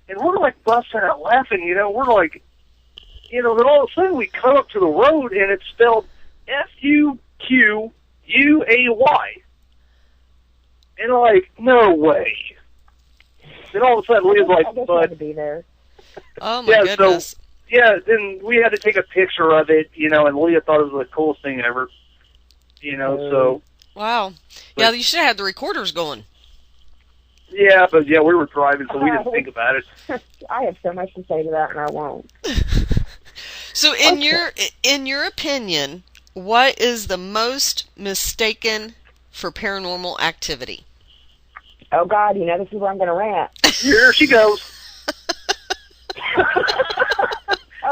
And we're, like, busting out laughing, you know, we're like, you know, then all of a sudden we come up to the road, and it's spelled Fuquay. And I'm like, no way. Then all of a sudden Leah's like, I guess I but had to be there. Oh my yeah, goodness. so yeah, then we had to take a picture of it, you know, and Leah thought it was the coolest thing ever. You know, so Wow. Yeah, you should have had the recorders going. yeah, but yeah, we were driving, so we didn't think about it. I have so much to say to that, and I won't. So in your opinion, what is the most mistaken for paranormal activity? Oh, God, you know, this is where I'm going to rant. Here she goes.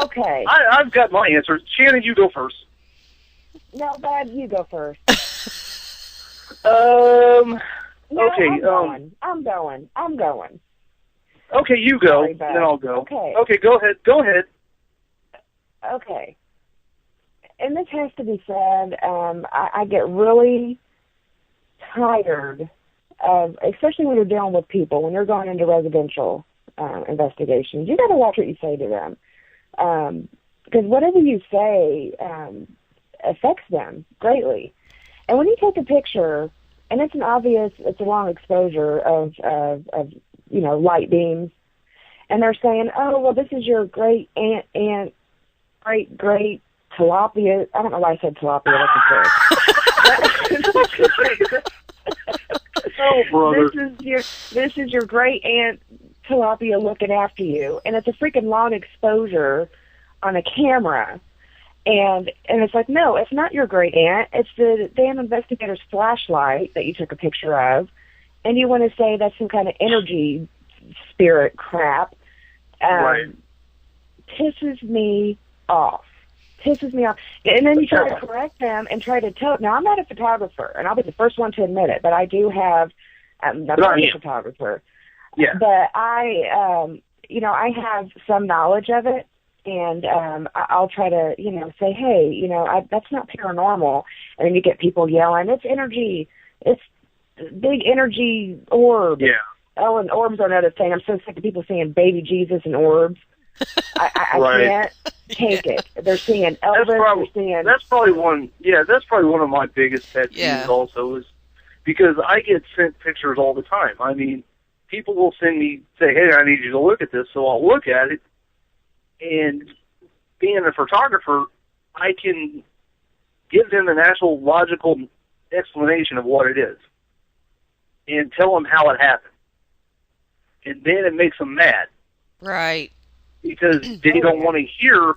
Okay. I've got my answer. Shannon, you go first. No, Bud, you go first. No, Okay, okay. I'm going. Okay, you go. Sorry, Bud. Then I'll go. Okay. Okay, go ahead. Go ahead. Okay. And this has to be said, I get really tired of, especially when you're dealing with people, when you're going into residential investigations, you got to watch what you say to them. Because whatever you say affects them greatly. And when you take a picture, and it's a long exposure of you know, light beams, and they're saying, oh, well, this is your great great tilapia. I don't know why I said tilapia. Oh, brother. This is your great aunt tilapia looking after you, and it's a freaking long exposure on a camera. And it's like, no, it's not your great aunt. It's the damn investigator's flashlight that you took a picture of, and you want to say that's some kind of energy spirit crap. Right. Pisses me off. And then you try to correct them and try to tell. Now, I'm not a photographer, and I'll be the first one to admit it, but I do have. I'm not a photographer. Yeah. But I have some knowledge of it. And I'll try to, you know, say, hey, you know, that's not paranormal. And then you get people yelling, it's energy. It's big energy orbs. Yeah. Oh, and orbs are another thing. I'm so sick of people saying baby Jesus and orbs. I Right. can't take it. They're seeing Elvis. That's probably one. Yeah, that's probably one of my biggest pet peeves. Also, is because I get sent pictures all the time. I mean, people will send me, say, hey, I need you to look at this, so I'll look at it. And being a photographer, I can give them an actual logical explanation of what it is and tell them how it happened. And then it makes them mad. Right. Because they don't want to hear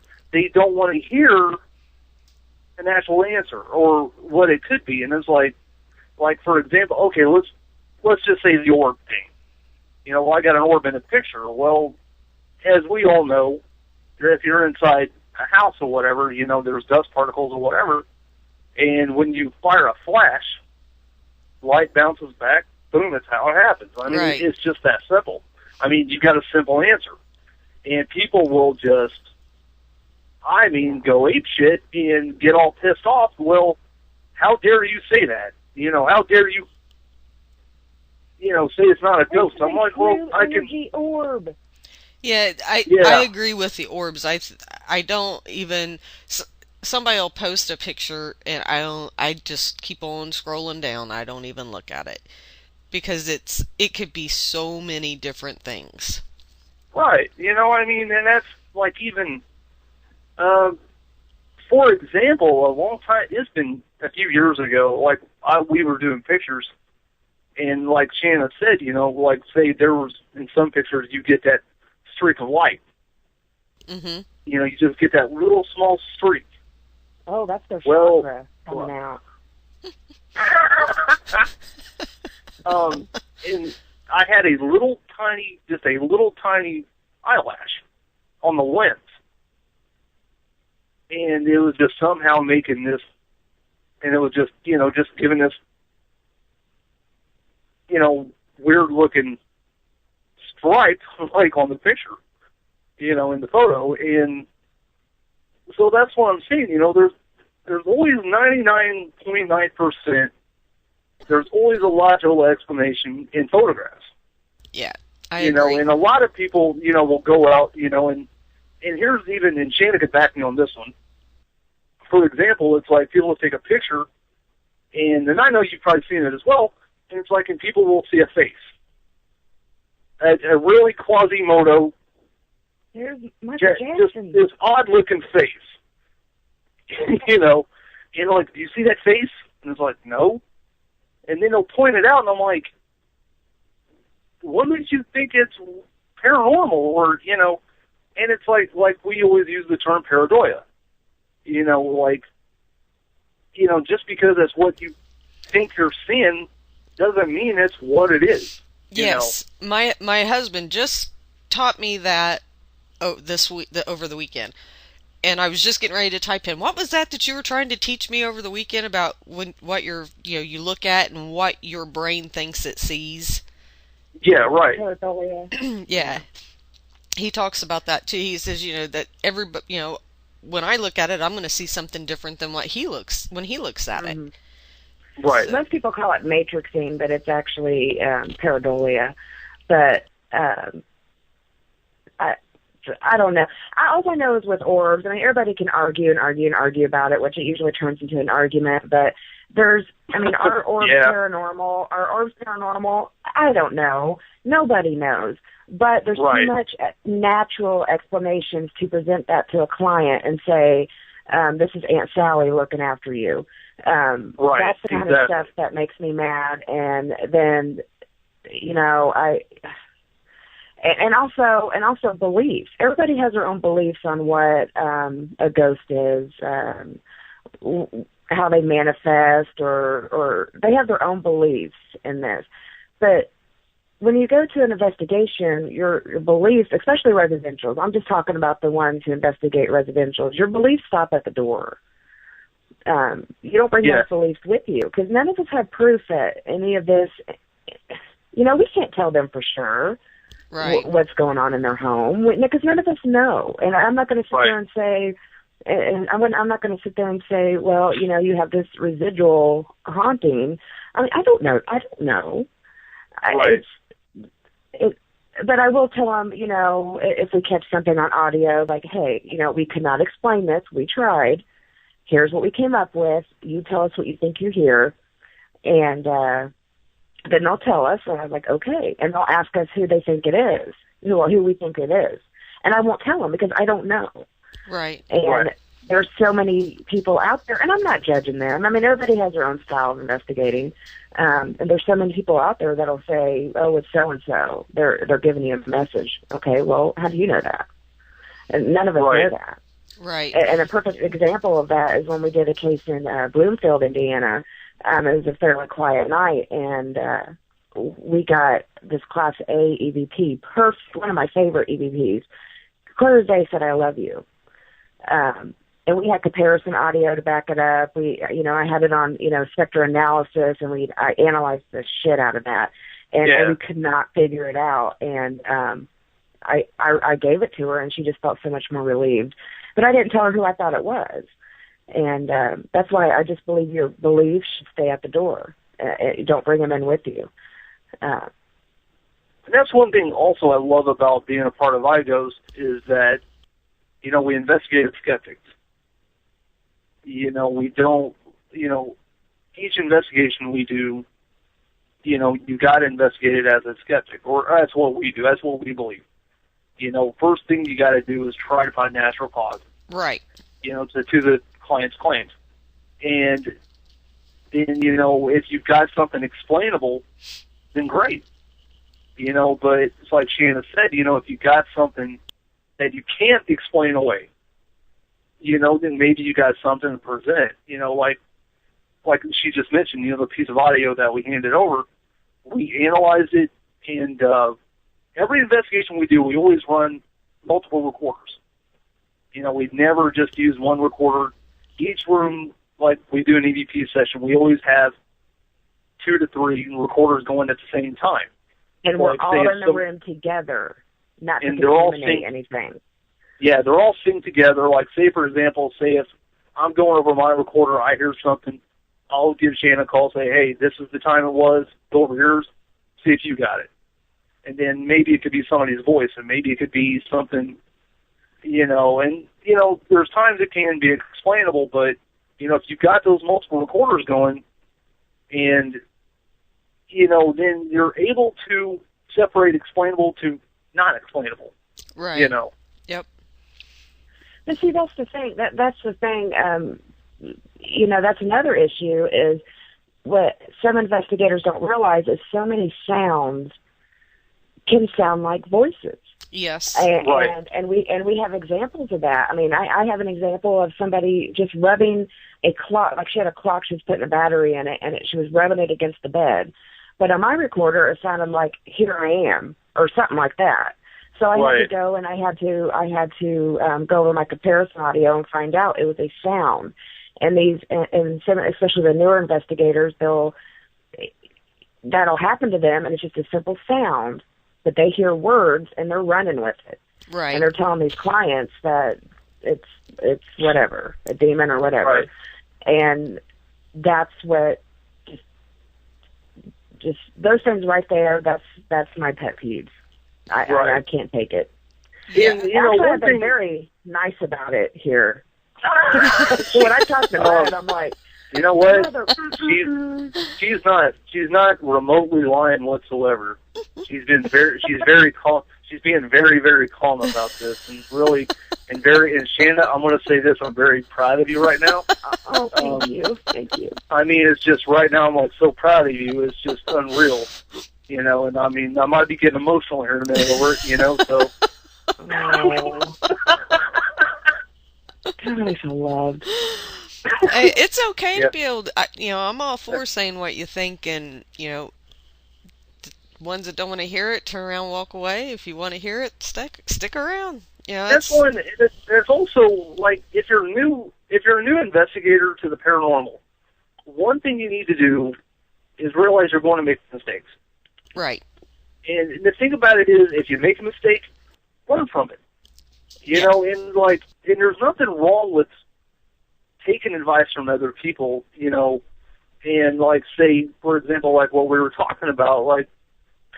an actual answer or what it could be. And it's like for example, okay, let's just say the orb thing. You know, well, I got an orb in a picture. Well, as we all know, if you're inside a house or whatever, you know, there's dust particles or whatever, and when you fire a flash, light bounces back, boom, that's how it happens. I mean, right. It's just that simple. I mean, you got a simple answer. And people will just, go ape shit and get all pissed off. Well, how dare you say that? How dare you, say it's not a ghost? I'm like, well, I can. Energy orb. Yeah, Yeah. I agree with the orbs. I don't even. Somebody will post a picture and I just keep on scrolling down. I don't even look at it because it could be so many different things. Right. And that's like even, for example, a long time, it's been a few years ago, like we were doing pictures, and like Shanna said, like say there was, in some pictures you get that streak of light. Mm-hmm. You just get that little small streak. Oh, that's their chakra coming out. And I had a little tiny eyelash on the lens. And it was just somehow making this, and it was just, just giving this, weird looking stripe, like on the picture, in the photo. And so that's what I'm saying, there's always 99.9%, there's always a logical explanation in photographs. Yeah, I agree. And a lot of people, will go out, and here's even, and Shanna could back me on this one. For example, it's like people will take a picture, and I know you've probably seen it as well, and it's like, and people will see a face. A really Quasimodo, There's Michael just Jackson. this odd-looking face. Like, do you see that face? And it's like, no. And then they'll point it out, and I'm like, what makes you think it's paranormal? Or, and it's like we always use the term pareidoia. Just because that's what you think you're seeing doesn't mean it's what it is. Yes, my husband just taught me that this week, over the weekend, and I was just getting ready to type in, what was that you were trying to teach me over the weekend about what you look at and what your brain thinks it sees? Yeah, right. Yeah, he talks about that too. He says, that when I look at it, I'm going to see something different than when he looks at it. Right. Most people call it matrixing, but it's actually pareidolia. But I don't know. All I know is with orbs, everybody can argue about it, which it usually turns into an argument. But are orbs paranormal? Are orbs paranormal? I don't know. Nobody knows. But there's too much natural explanations to present that to a client and say, this is Aunt Sally looking after you. That's the kind of stuff that makes me mad. And then, and also beliefs. Everybody has their own beliefs on what a ghost is, how they manifest, or they have their own beliefs in this. But when you go to an investigation, your beliefs, especially residentials, I'm just talking about the ones who investigate residentials, your beliefs stop at the door. You don't bring those beliefs with you, because none of us have proof that any of this, we can't tell them for sure what's going on in their home, because none of us know. And I'm not going to sit there and say, I'm not going to sit there and say, well, you have this residual haunting. I don't know. But I will tell them, if we catch something on audio, like, hey, we could not explain this. We tried. Here's what we came up with. You tell us what you think you hear. And then they'll tell us. And I'm like, okay. And they'll ask us who they think it is, who we think it is. And I won't tell them because I don't know. Right. And there's so many people out there, and I'm not judging them. Everybody has their own style of investigating. And there's so many people out there that'll say, oh, it's so-and-so. They're giving you a message. Okay, well, how do you know that? And none of us know that. Right. And a perfect example of that is when we did a case in Bloomfield, Indiana. It was a fairly quiet night, and we got this Class A EVP, one of my favorite EVPs. Clear as day said, I love you. And we had comparison audio to back it up. I had it on, spectral analysis, and I analyzed the shit out of that, and we could not figure it out. And I gave it to her, and she just felt so much more relieved. But I didn't tell her who I thought it was. And that's why I just believe your beliefs should stay at the door. Don't bring them in with you. And that's one thing also I love about being a part of iGhost is that, we investigate skeptics. We don't, each investigation we do, you got to investigate it as a skeptic, or that's what we do. That's what we believe. First thing you got to do is try to find natural cause. Right. To the client's claims. And then, if you've got something explainable, then great. But it's like Shanna said, if you got something that you can't explain away, then maybe you got something to present. Like she just mentioned, the piece of audio that we handed over, we analyzed it, and every investigation we do, we always run multiple recorders. We've never just used one recorder. Each room, like we do an EVP session, we always have 2 to 3 recorders going at the same time. And we're all in the room together, not to contaminate anything. Yeah, they're all synced together. Like, say, for example, if I'm going over my recorder, I hear something, I'll give Shannon a call, say, hey, this is the time it was, go over yours, see if you got it. And then maybe it could be somebody's voice, and maybe it could be something, there's times it can be explainable, but, if you've got those multiple recorders going, and, then you're able to separate explainable to not explainable. Right. Yep. But see, that's the thing. That's the thing. That's another issue is what some investigators don't realize is so many sounds can sound like voices. Yes. Right. And we have examples of that. I mean, I have an example of somebody just rubbing a clock, like she had a clock, she was putting a battery in it, and she was rubbing it against the bed. But on my recorder, it sounded like "Here I Am" or something like that. So I had to go and I had to go over my comparison audio and find out it was a sound. And especially the newer investigators, that'll happen to them, and it's just a simple sound, but they hear words and they're running with it. Right. And they're telling these clients that it's whatever, a demon or whatever. Right. And that's what just those things right there. That's my pet peeves. I can't take it. Yeah. Actually, I've been very nice about it here. When I talk to Brad, I'm like, you know what? She's not remotely lying whatsoever. She's very calm. She's being very, very calm about this, and really, and Shanna, I'm going to say this: I'm very proud of you right now. Oh, thank you. I mean, it's just right now I'm like so proud of you. It's just unreal, And I mean, I might be getting emotional here in a minute over it, So. Oh. God, I feel loved. It's okay to be able to, I'm all for saying what you think, and, ones that don't want to hear it, turn around, walk away. If you want to hear it, stick around. That's one. There's also, like, if you're a new investigator to the paranormal, one thing you need to do is realize you're going to make mistakes. Right. And the thing about it is, if you make a mistake, learn from it. And there's nothing wrong with taking advice from other people, and say, for example, like what we were talking about, like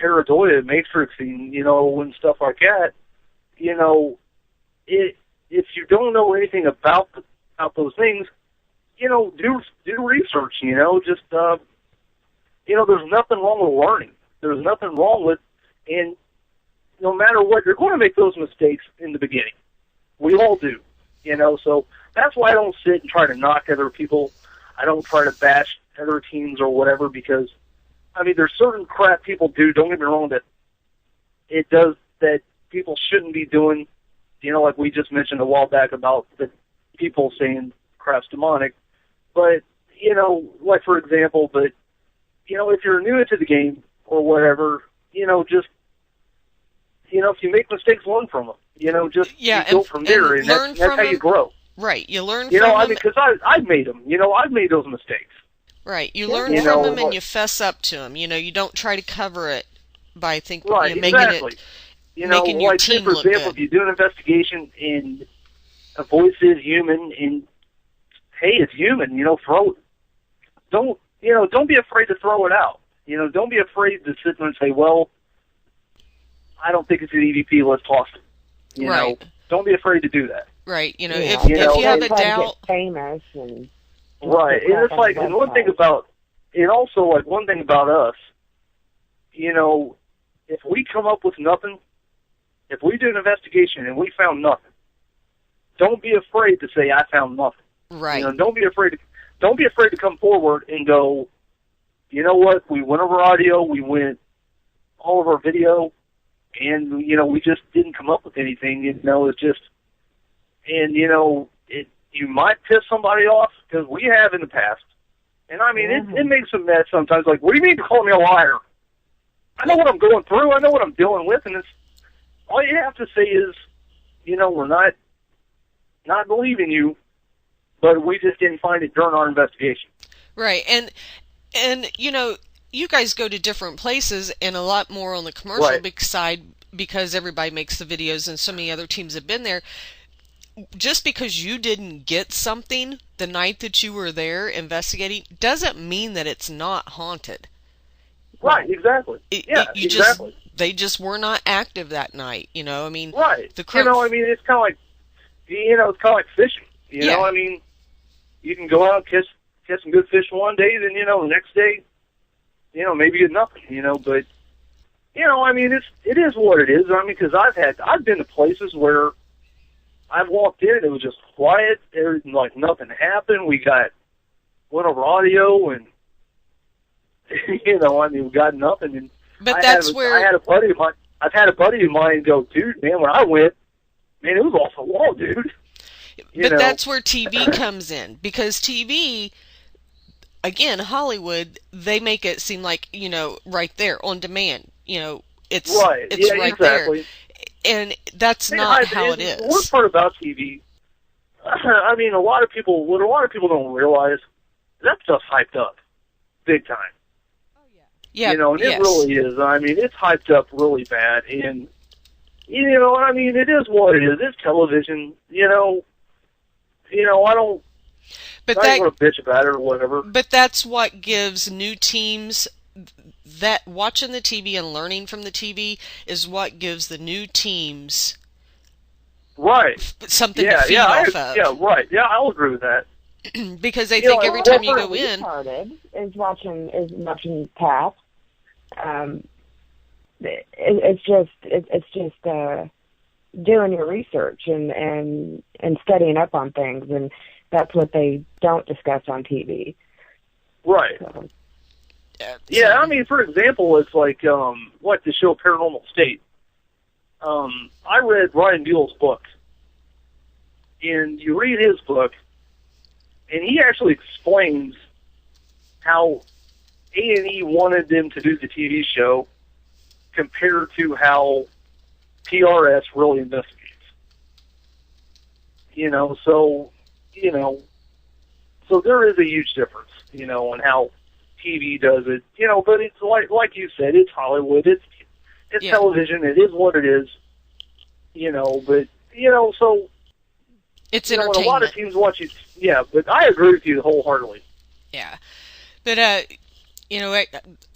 pareidoia, matrixing, and stuff like that, if you don't know anything about those things, do research, just, there's nothing wrong with learning. There's nothing wrong with, and no matter what, you're going to make those mistakes in the beginning. We all do, so that's why I don't sit and try to knock other people. I don't try to bash other teams or whatever, because, I mean, there's certain crap people do, don't get me wrong, that people shouldn't be doing, like we just mentioned a while back about the people saying crap's demonic. But, like for example, if you're new into the game or whatever, just, if you make mistakes, learn from them. You go from there, and that's how you grow. Right, you learn from them. Because I've made them. I've made those mistakes. Right, you learn from them and you fess up to them. You don't try to cover it by making exactly. making your team for look example, good. if you do an investigation and a voice is human, and hey, it's human. Throw it. Don't be afraid to throw it out. Don't be afraid to sit there and say, well, I don't think it's an EVP. Let's toss it. Right. Don't be afraid to do that. Right. Yeah. If you have a try to doubt. get famous and Right. And it's like, and one thing about us, if we come up with nothing, if we do an investigation and we found nothing, don't be afraid to say I found nothing. Right. Don't be afraid to come forward and go, you know what? We went over audio, we went all of our video, and we just didn't come up with anything. It's just, and you might piss somebody off, because we have in the past. And I mean, it makes them mad sometimes. Like, what do you mean to call me a liar? I know what I'm going through. I know what I'm dealing with, and it's all you have to say is, we're not believing you, but we just didn't find it during our investigation. Right, and you guys go to different places and a lot more on the commercial side because everybody makes the videos and so many other teams have been there. Just because you didn't get something the night that you were there investigating doesn't mean that it's not haunted. Right, exactly. Exactly. They just were not active that night, I mean. Right. It's kind of like fishing. I mean, you can go out and catch some good fish one day, then, the next day, maybe get nothing, but, I mean, it is what it is. I mean, because I've been to places where I've walked in, it was just quiet, like nothing happened, went over audio, and, I mean, we got nothing, and but I've had a buddy of mine go, dude, man, when I went, man, it was off the wall, dude. But that's where TV comes in, because TV, again, Hollywood, they make it seem like, right there, on demand. It's right exactly. there. And that's not how it is. The worst part about TV, I mean, what a lot of people don't realize, that stuff's hyped up, big time. Yeah, and it really is. I mean, it's hyped up really bad, and I mean, it is what it is. It's television. I don't. But I don't want to bitch about it or whatever. But that's what gives new teams that watching the TV and learning from the TV is what gives the new teams something to feed off of. Yeah, right. Yeah, I'll agree with that. Because they think every time you go in, is watching Pat. It's just doing your research and studying up on things, and that's what they don't discuss on TV. Right. So. Yeah, I mean, for example, it's like the show Paranormal State. I read Ryan Buell's book, and you read his book, and he actually explains how A&E wanted them to do the TV show compared to how PRS really investigates. So there is a huge difference, on how TV does it, but it's like you said, it's Hollywood, it's television, it is what it is, but, so... It's entertainment. A lot of teams watch it, but I agree with you wholeheartedly. Yeah. But,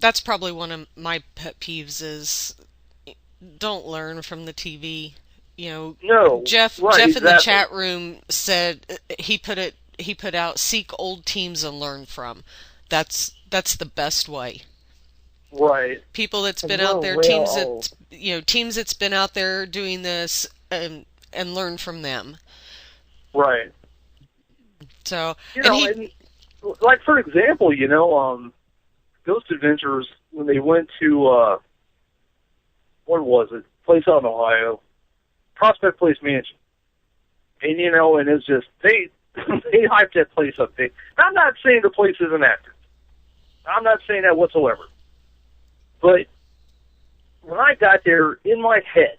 that's probably one of my pet peeves is don't learn from the TV. No. Jeff exactly. in the chat room said he put out seek old teams and learn from. That's the best way. Right. People that's been out there, teams that's been out there doing this and learn from them. Right. So, like for example, Ghost Adventures, when they went to what was it? Place out in Ohio, Prospect Place Mansion, and and it's just they hyped that place up. I'm not saying the place isn't active. I'm not saying that whatsoever. But when I got there, in my head,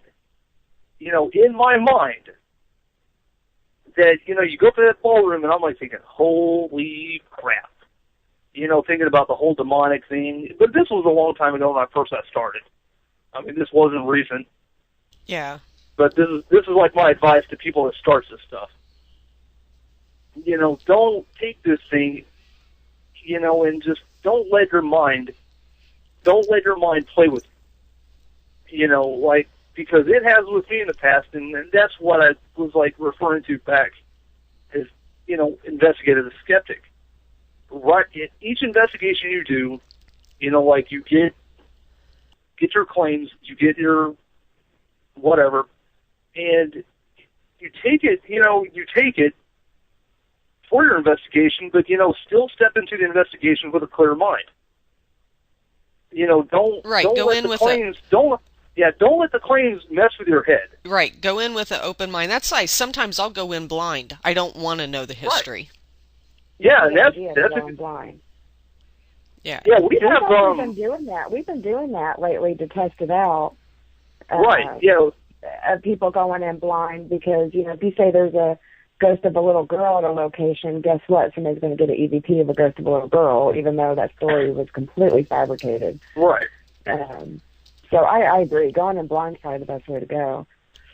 in my mind, that, you go to that ballroom, and I'm like thinking, holy crap. Thinking about the whole demonic thing. But this was a long time ago when I first got started. I mean, this wasn't recent. Yeah. But this is like my advice to people that starts this stuff. don't take this thing, and just don't let your mind play with you, because it has with me in the past, and that's what I was, referring to back as, investigate as a skeptic. Right, each investigation you do, you get your claims, you get your whatever, and you take it for your investigation, but, still step into the investigation with a clear mind. Don't go let in the with claims, don't let the claims mess with your head. Right, go in with an open mind. That's why sometimes I'll go in blind. I don't want to know the history. Right. Yeah, and that's blind. Yeah. Yeah, we've been doing that. We've been doing that lately to test it out. Right. Yeah. People going in blind because if you say there's a ghost of a little girl at a location, guess what? Somebody's going to get an EVP of a ghost of a little girl, even though that story was completely fabricated. Right. So I agree. Going in blind is probably the best way to go.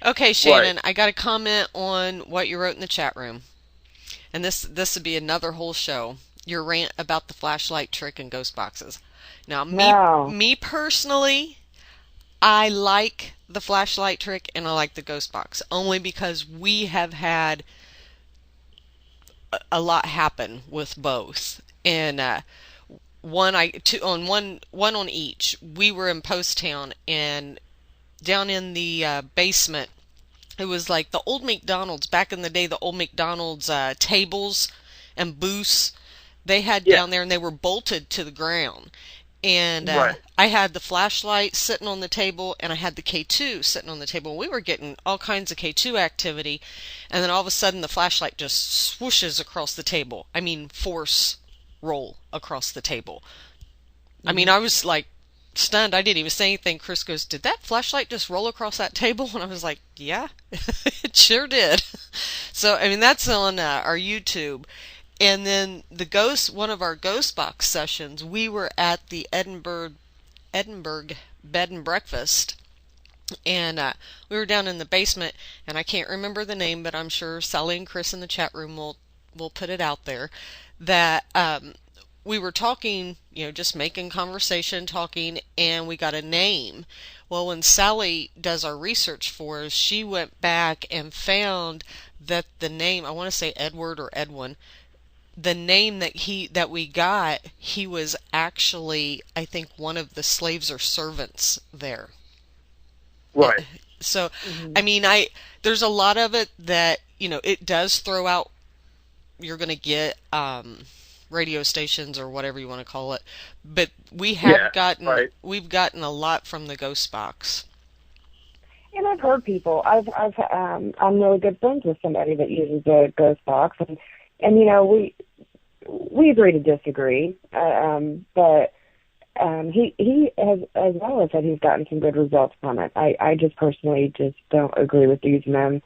Okay, Shannon, I got a comment on what you wrote in the chat room. And this would be another whole show. Your rant about the flashlight trick and ghost boxes. Now, me personally, I like the flashlight trick and I like the ghost box. Only because we have had a lot happen with both. And one on each. We were in Post Town, and down in the basement, it was like the old McDonald's back in the day. The old McDonald's tables and booths they had down there, and they were bolted to the ground. And I had the flashlight sitting on the table, and I had the K2 sitting on the table. We were getting all kinds of K2 activity, and then all of a sudden the flashlight just swooshes across the table. I mean, force roll across the table. I mean, I was like stunned. I didn't even say anything. Chris goes, "Did that flashlight just roll across that table?" And I was like, "Yeah, it sure did." So, I mean, that's on our YouTube. And then one of our ghost box sessions, we were at the Edinburgh Bed and Breakfast, and we were down in the basement, and I can't remember the name, but I'm sure Sally and Chris in the chat room will put it out there, that we were talking, just making conversation, talking, and we got a name. Well, when Sally does our research for us, she went back and found that the name, I want to say Edward or Edwin, the name that we got, he was actually, I think, one of the slaves or servants there. Right. So, I mean, there's a lot of it that, it does throw out, you're going to get radio stations or whatever you want to call it, but we've gotten a lot from the ghost box. And I've heard people, I'm really good friends with somebody that uses a ghost box, and we agree to disagree, but he has as well as said he's gotten some good results from it. I just personally just don't agree with using them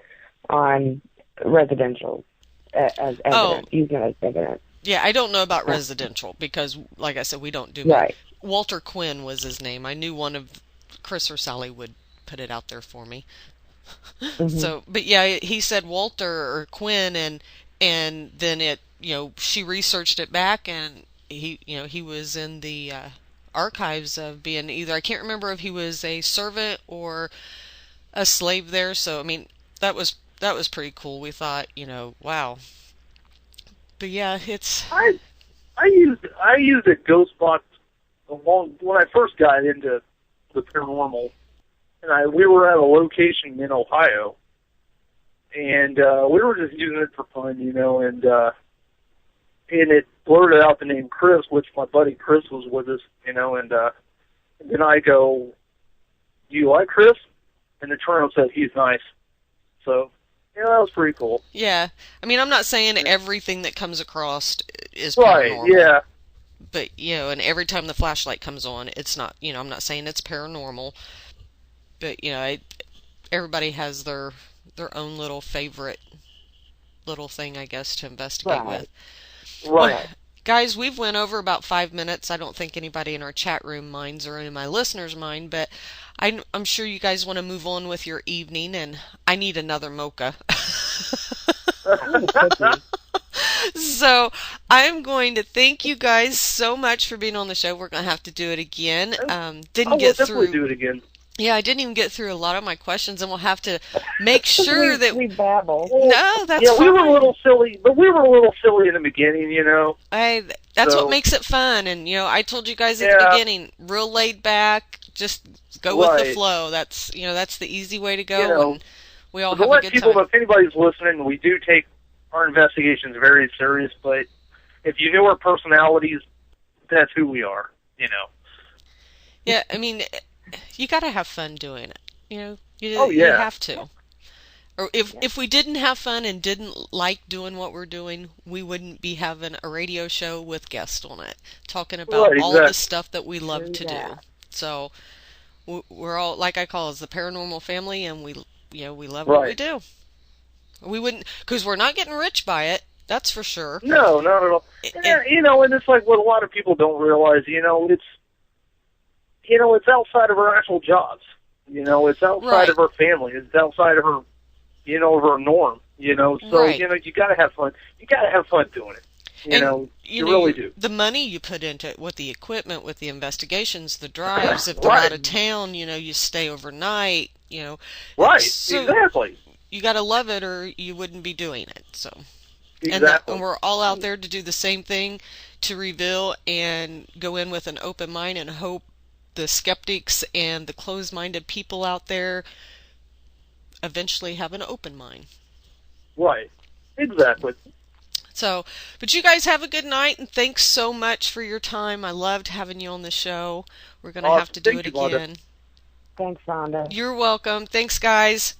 on residential as evidence, using it as evidence. Yeah, I don't know about residential because, like I said, we don't do it. Right. Walter Quinn was his name. I knew one of Chris or Sally would put it out there for me. So, but yeah, he said Walter or Quinn, and then it, she researched it back, and he was in the archives of being either, I can't remember if he was a servant or a slave there. So, I mean, that was pretty cool. We thought, wow. But yeah, it's. I used a ghost box when I first got into the paranormal, and we were at a location in Ohio, and we were just using it for fun, and it blurted out the name Chris, which my buddy Chris was with us, and then I go, "Do you like Chris?" And the Toronto said, "He's nice." So. Yeah, that was pretty cool. Yeah. I mean, I'm not saying everything that comes across is paranormal. Right, yeah. But, and every time the flashlight comes on, it's not, I'm not saying it's paranormal. But, everybody has their own little favorite little thing, I guess, to investigate with. Right. Well, guys, we've went over about 5 minutes. I don't think anybody in our chat room minds or any of my listeners mind, but I'm sure you guys want to move on with your evening, and I need another mocha. So I'm going to thank you guys so much for being on the show. We're going to have to do it again. Didn't We'll get definitely through. do it again. Yeah, I didn't even get through a lot of my questions, and we'll have to make sure that we babble. No, that's Yeah, fine. we were a little silly, but we were a little silly in the beginning, That's So- what makes it fun. And I told you guys at Yeah. the beginning, real laid back, just go with the Right. flow. That's that's the easy way to go. And we all To have a let good people know, time. if anybody's listening, we do take our investigations very serious, but if you knew our personalities, that's who we are, Yeah, I mean, you got to have fun doing it. You Oh, you yeah. have to. Or if we didn't have fun and didn't like doing what we're doing, we wouldn't be having a radio show with guests on it, talking about Right, all the exactly. stuff that we love to do. Yeah. So we're all, like I call us, the paranormal family, and we love what we Right. do. We wouldn't, because we're not getting rich by it. That's for sure. No, not at all. And it's like what a lot of people don't realize, it's outside of our actual jobs. It's outside Right. of our family. It's outside of our, of our norm. So Right. you got to have fun. You got to have fun doing it. You really do. The money you put into it, with the equipment, with the investigations, the drives. If they're Right. out of town, you stay overnight. Right. So Exactly. you got to love it, or you wouldn't be doing it. So. Exactly. And we're all out there to do the same thing, to reveal and go in with an open mind and hope the skeptics and the closed-minded people out there eventually have an open mind. Right. Exactly. So, but you guys have a good night, and thanks so much for your time. I loved having you on the show. We're going to have to do Thank it you, Vonda. again. Thanks, Vonda. You're welcome. Thanks, guys.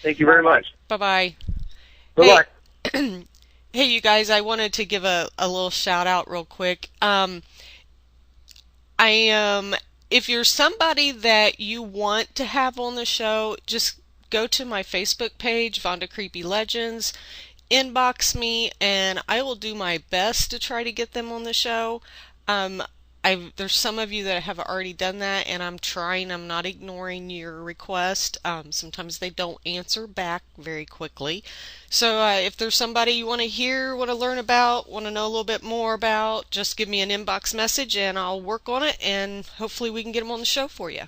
Thank you very much. Bye-bye. Bye-bye. Hey, you guys, I wanted to give a little shout out real quick. If you're somebody that you want to have on the show, just go to my Facebook page, Vonda Creepy Legends, inbox me, and I will do my best to try to get them on the show. There's some of you that have already done that, and I'm trying. I'm not ignoring your request. Sometimes they don't answer back very quickly. So if there's somebody you want to hear, want to learn about, want to know a little bit more about, just give me an inbox message, and I'll work on it, and hopefully we can get them on the show for you.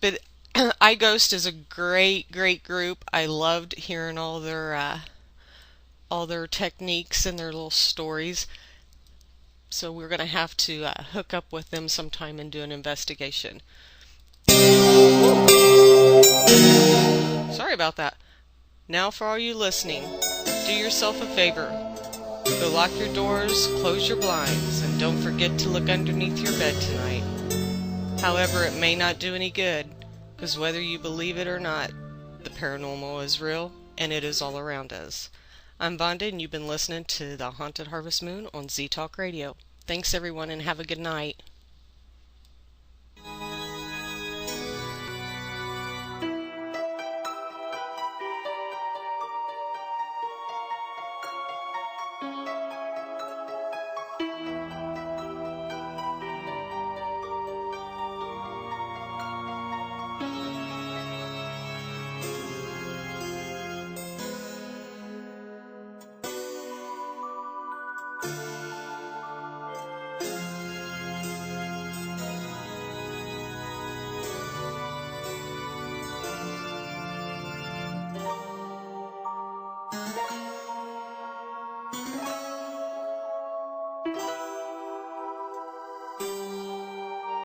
But iGhost is a great, great group. I loved hearing all their techniques and their little stories. So we're going to have to hook up with them sometime and do an investigation. Sorry about that. Now for all you listening, do yourself a favor. Go lock your doors, close your blinds, and don't forget to look underneath your bed tonight. However, it may not do any good, because whether you believe it or not, the paranormal is real, and it is all around us. I'm Vonda, and you've been listening to the Haunted Harvest Moon on Z Talk Radio. Thanks, everyone, and have a good night.